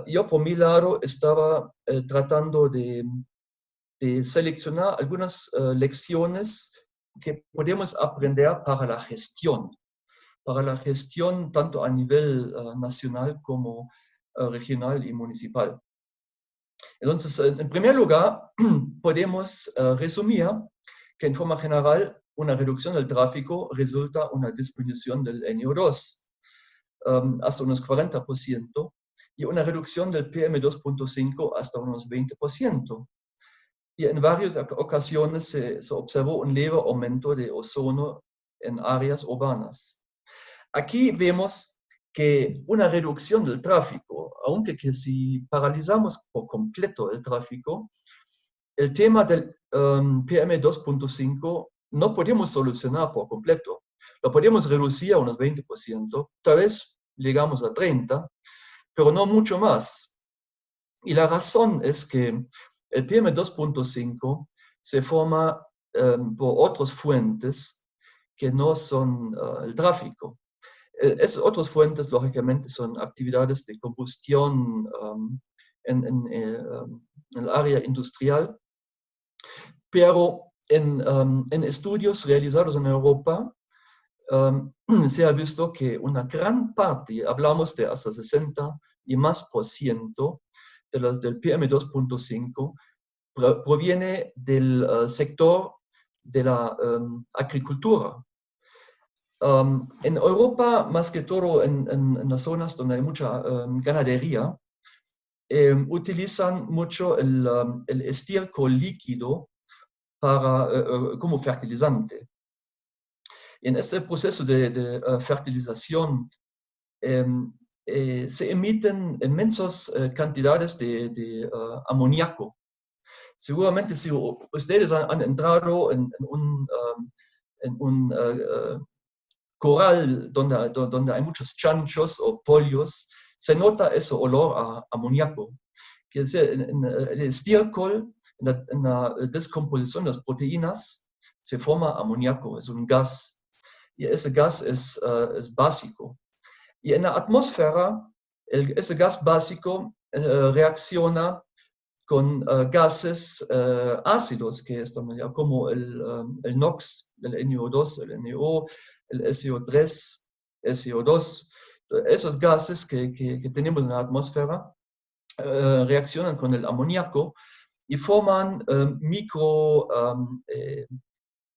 Yo por mi lado estaba tratando de seleccionar algunas lecciones que podemos aprender para la gestión tanto a nivel nacional como regional y municipal. Entonces, en primer lugar, podemos resumir que en forma general una reducción del tráfico resulta una disminución del NO2 hasta unos 40% y una reducción del PM2.5 hasta unos 20%. Y en varias ocasiones se observó un leve aumento de ozono en áreas urbanas. Aquí vemos que una reducción del tráfico, aunque que si paralizamos por completo el tráfico, el tema del PM2.5 no podemos solucionar por completo. Lo podemos reducir a unos 20%, tal vez llegamos a 30%, pero no mucho más. Y la razón es que el PM2.5 se forma por otras fuentes que no son el tráfico. Esas otras fuentes, lógicamente, son actividades de combustión en el área industrial, pero en estudios realizados en Europa se ha visto que una gran parte, hablamos de hasta 60% y más de las del PM2.5, proviene del sector de la agricultura. En Europa, más que todo en las zonas donde hay mucha ganadería, utilizan mucho el estiércol líquido como fertilizante. En este proceso de fertilización se emiten inmensas cantidades de amoníaco. Seguramente si ustedes han entrado en un corral donde hay muchos chanchos o pollos, se nota ese olor a amoníaco. Quiere decir, en el estiércol, en la descomposición de las proteínas, se forma amoníaco, es un gas. Y ese gas es básico. Y en la atmósfera, ese gas básico reacciona con gases ácidos, que es como el NOx, el NO2, el NO, el SO3, SO2. Esos gases que tenemos en la atmósfera reaccionan con el amoníaco y forman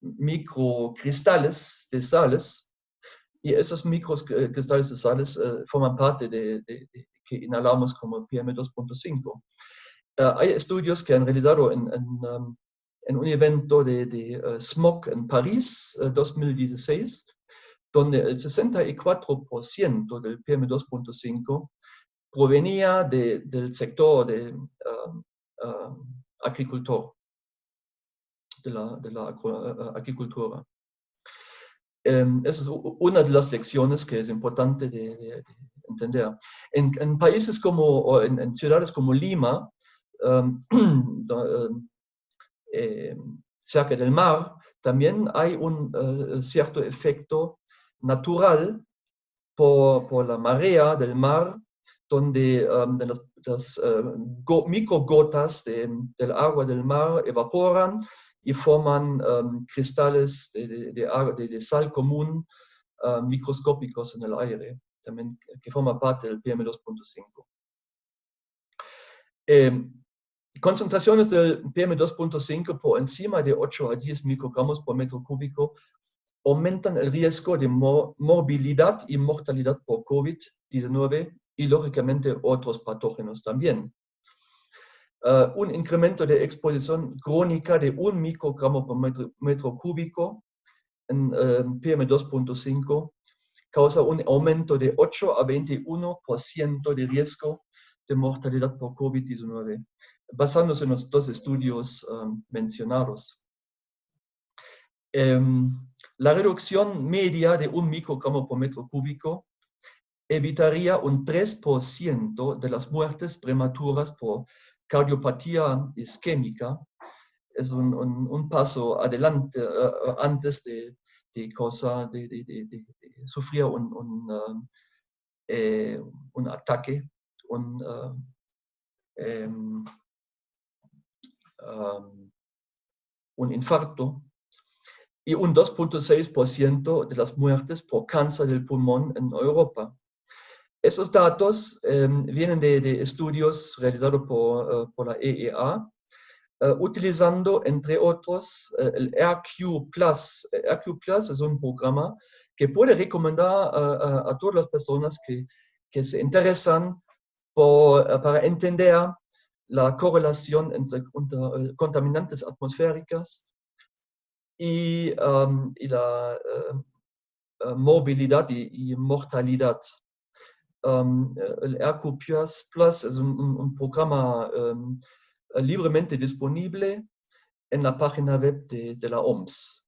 microcristales de sales. Y esos microcristales de sales forman parte de que inhalamos como PM2.5. Hay estudios que han realizado en un evento de smog en París 2016, donde el 64% del PM2.5 provenía del sector de agricultor, de la agricultura. Esa es una de las lecciones que es importante de entender. En países como, en ciudades como Lima, cerca del mar, también hay un cierto efecto natural por la marea del mar, donde las microgotas del agua del mar evaporan y forman cristales de sal común microscópicos en el aire, también, que forma parte del PM2.5. Concentraciones del PM2.5 por encima de 8 a 10 microgramos por metro cúbico aumentan el riesgo de morbilidad y mortalidad por COVID-19 y, lógicamente, otros patógenos también. Un incremento de exposición crónica de 1 microgramo por metro cúbico en PM2.5 causa un aumento de 8 a 21% de riesgo de mortalidad por COVID-19, basándose en los dos estudios mencionados. La reducción media de 1 microgramo por metro cúbico evitaría un 3% de las muertes prematuras por cardiopatía isquémica. Es un paso adelante antes de sufrir un ataque, un infarto, y un 2.6% de las muertes por cáncer del pulmón en Europa. Esos datos vienen de estudios realizados por la EEA, utilizando, entre otros, el RQ+. RQ+ es un programa que puede recomendar a todas las personas que se interesan para entender la correlación entre contaminantes atmosféricas y la movilidad y mortalidad. El RQ+ es un programa libremente disponible en la página web de la OMS.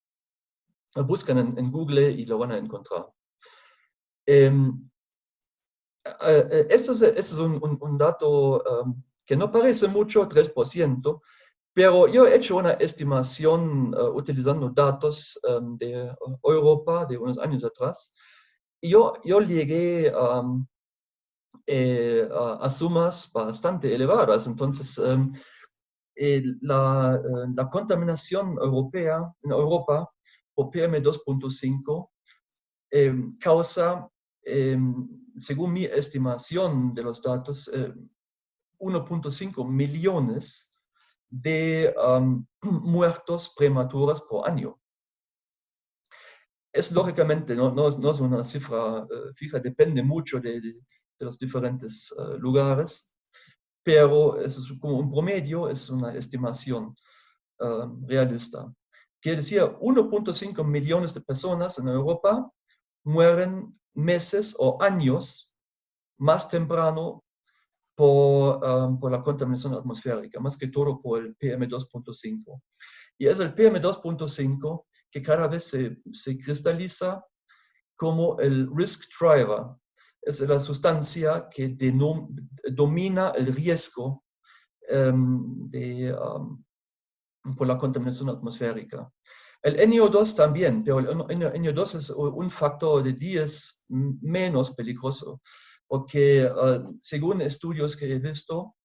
Buscan en Google y lo van a encontrar. Esto es un dato que no parece mucho, 3%, pero yo he hecho una estimación utilizando datos de Europa de unos años atrás, y yo llegué a sumas bastante elevadas. Entonces, la contaminación europea en Europa por PM2.5 causa, según mi estimación de los datos, 1.5 millones de muertos prematuras por año. Es lógicamente, no es una cifra fija, depende mucho de los diferentes lugares, pero es como un promedio, es una estimación realista. Quiere decir, 1.5 millones de personas en Europa mueren meses o años más temprano por la contaminación atmosférica, más que todo por el PM2.5. Y es el PM2.5 que cada vez se cristaliza como el risk driver. Es la sustancia que domina el riesgo por la contaminación atmosférica. El NO2 también, pero el NO2 es un factor de 10 menos peligroso, porque según estudios que he visto,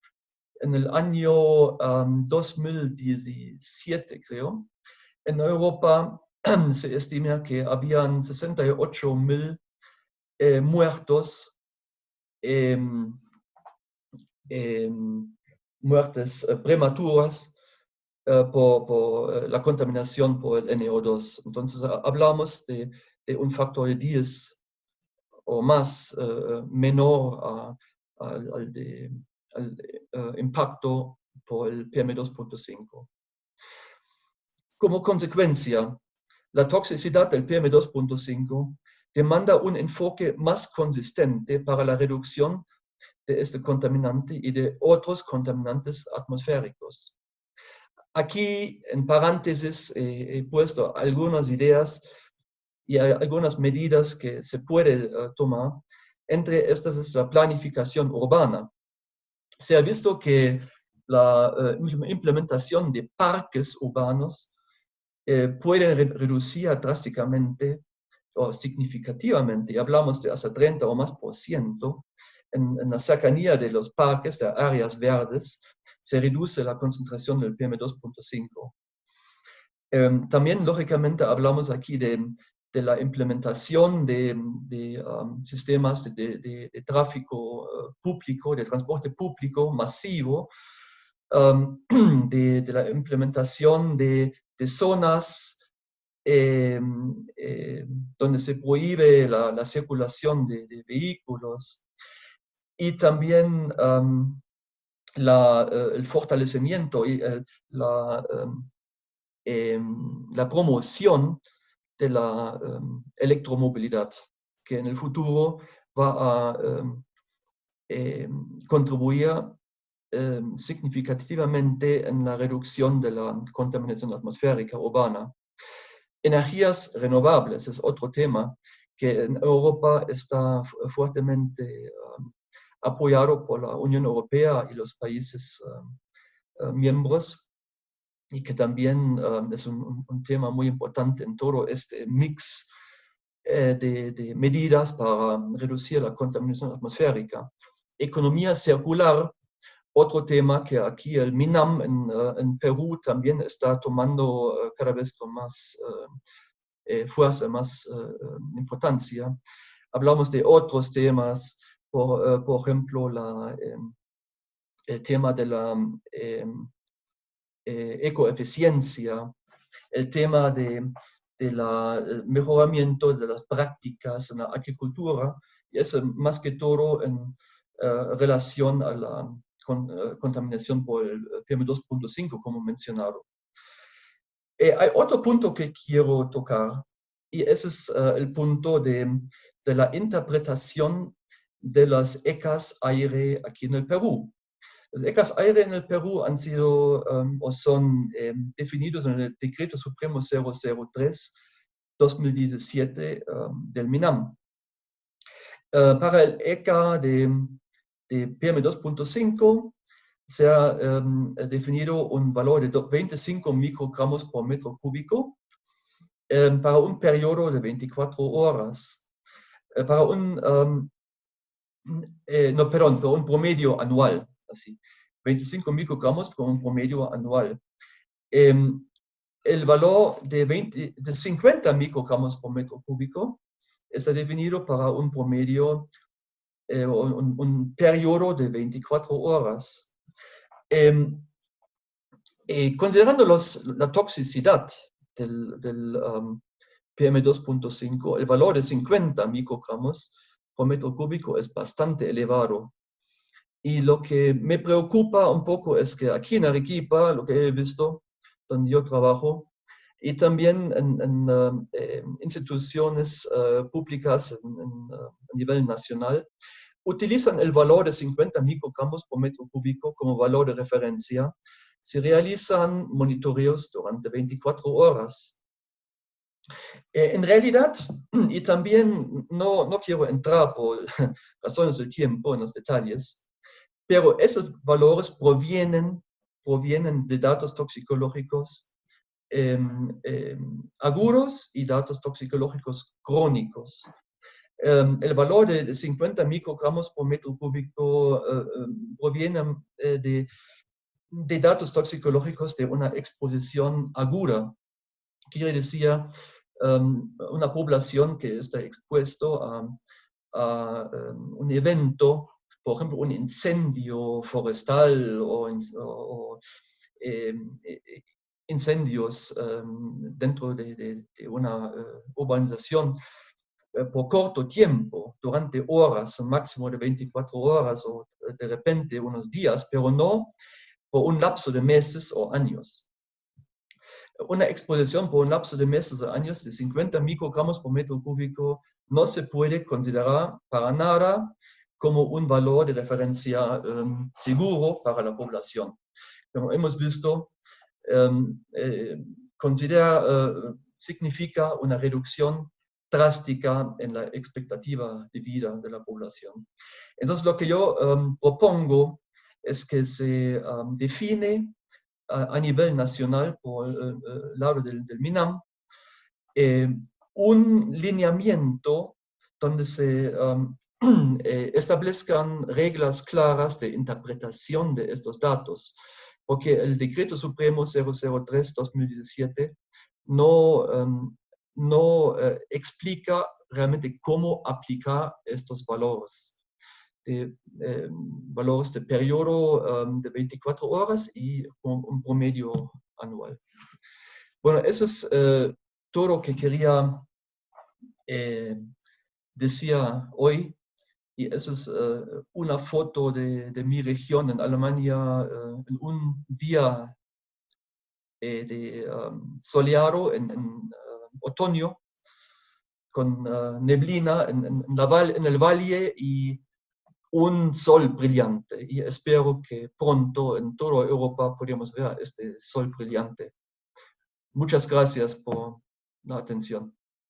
en el año 2017, creo, en Europa se estima que habían 68.000 muertos, muertes prematuras por la contaminación por el NO2. Entonces hablamos de un factor de 10 o más menor al impacto por el PM2.5. Como consecuencia, la toxicidad del PM2.5 demanda un enfoque más consistente para la reducción de este contaminante y de otros contaminantes atmosféricos. Aquí, en paréntesis, he puesto algunas ideas y algunas medidas que se pueden tomar. Entre estas es la planificación urbana. Se ha visto que la implementación de parques urbanos puede reducir drásticamente o significativamente, y hablamos de hasta 30 o más % en la cercanía de los parques, de áreas verdes, se reduce la concentración del PM2.5. También, lógicamente, hablamos aquí de la implementación de sistemas de tráfico público, de transporte público masivo, de la implementación de zonas donde se prohíbe la circulación de vehículos, y también el fortalecimiento y la promoción de la electromovilidad, que en el futuro va a contribuir significativamente en la reducción de la contaminación atmosférica urbana. Energías renovables es otro tema que en Europa está fuertemente apoyado por la Unión Europea y los países miembros, y que también es un tema muy importante en todo este mix de medidas para reducir la contaminación atmosférica. Economía circular, otro tema que aquí el MINAM en Perú también está tomando cada vez con más fuerza, más importancia. Hablamos de otros temas, por ejemplo, el tema de la ecoeficiencia, el tema del mejoramiento de las prácticas en la agricultura, y eso más que todo en relación a la contaminación por el PM2.5, como mencionado. Hay otro punto que quiero tocar, y ese es el punto de la interpretación de las ECAs aire aquí en el Perú. Las ECAs aire en el Perú han sido o son definidos en el Decreto Supremo 003/2017 del MINAM. Para el ECA de PM2.5 se ha definido un valor de 25 microgramos por metro cúbico para un periodo de 24 horas. Para un promedio anual, así, 25 microgramos por un promedio anual. El valor de 50 microgramos por metro cúbico está definido para un promedio, un periodo de 24 horas. Considerando la toxicidad del PM2.5, el valor de 50 microgramos por metro cúbico es bastante elevado. Y lo que me preocupa un poco es que aquí en Arequipa, lo que he visto, donde yo trabajo, y también en instituciones públicas a nivel nacional, utilizan el valor de 50 microgramos por metro cúbico como valor de referencia. Se realizan monitoreos durante 24 horas. En realidad, y también no quiero entrar por razones del tiempo en los detalles, pero esos valores provienen de datos toxicológicos agudos y datos toxicológicos crónicos. El valor de 50 microgramos por metro cúbico proviene de datos toxicológicos de una exposición aguda. Quiere decir, una población que está expuesto a un evento, por ejemplo, un incendio forestal o incendios dentro de una urbanización por corto tiempo, durante horas, un máximo de 24 horas o de repente unos días, pero no por un lapso de meses o años. Una exposición por un lapso de meses o años de 50 microgramos por metro cúbico no se puede considerar para nada como un valor de referencia seguro para la población. Como hemos visto, significa una reducción drástica en la expectativa de vida de la población. Entonces, lo que yo propongo es que se define a nivel nacional, por el lado del MINAM, un lineamiento donde se establezcan reglas claras de interpretación de estos datos, porque el Decreto Supremo 003-2017 no explica realmente cómo aplicar estos valores. Valores de periodo de 24 horas y un promedio anual. Bueno, eso es todo lo que quería decir hoy. Y eso es una foto de mi región en Alemania en un día soleado en otoño, con neblina en el valle y un sol brillante, y espero que pronto en toda Europa podamos ver este sol brillante. Muchas gracias por la atención.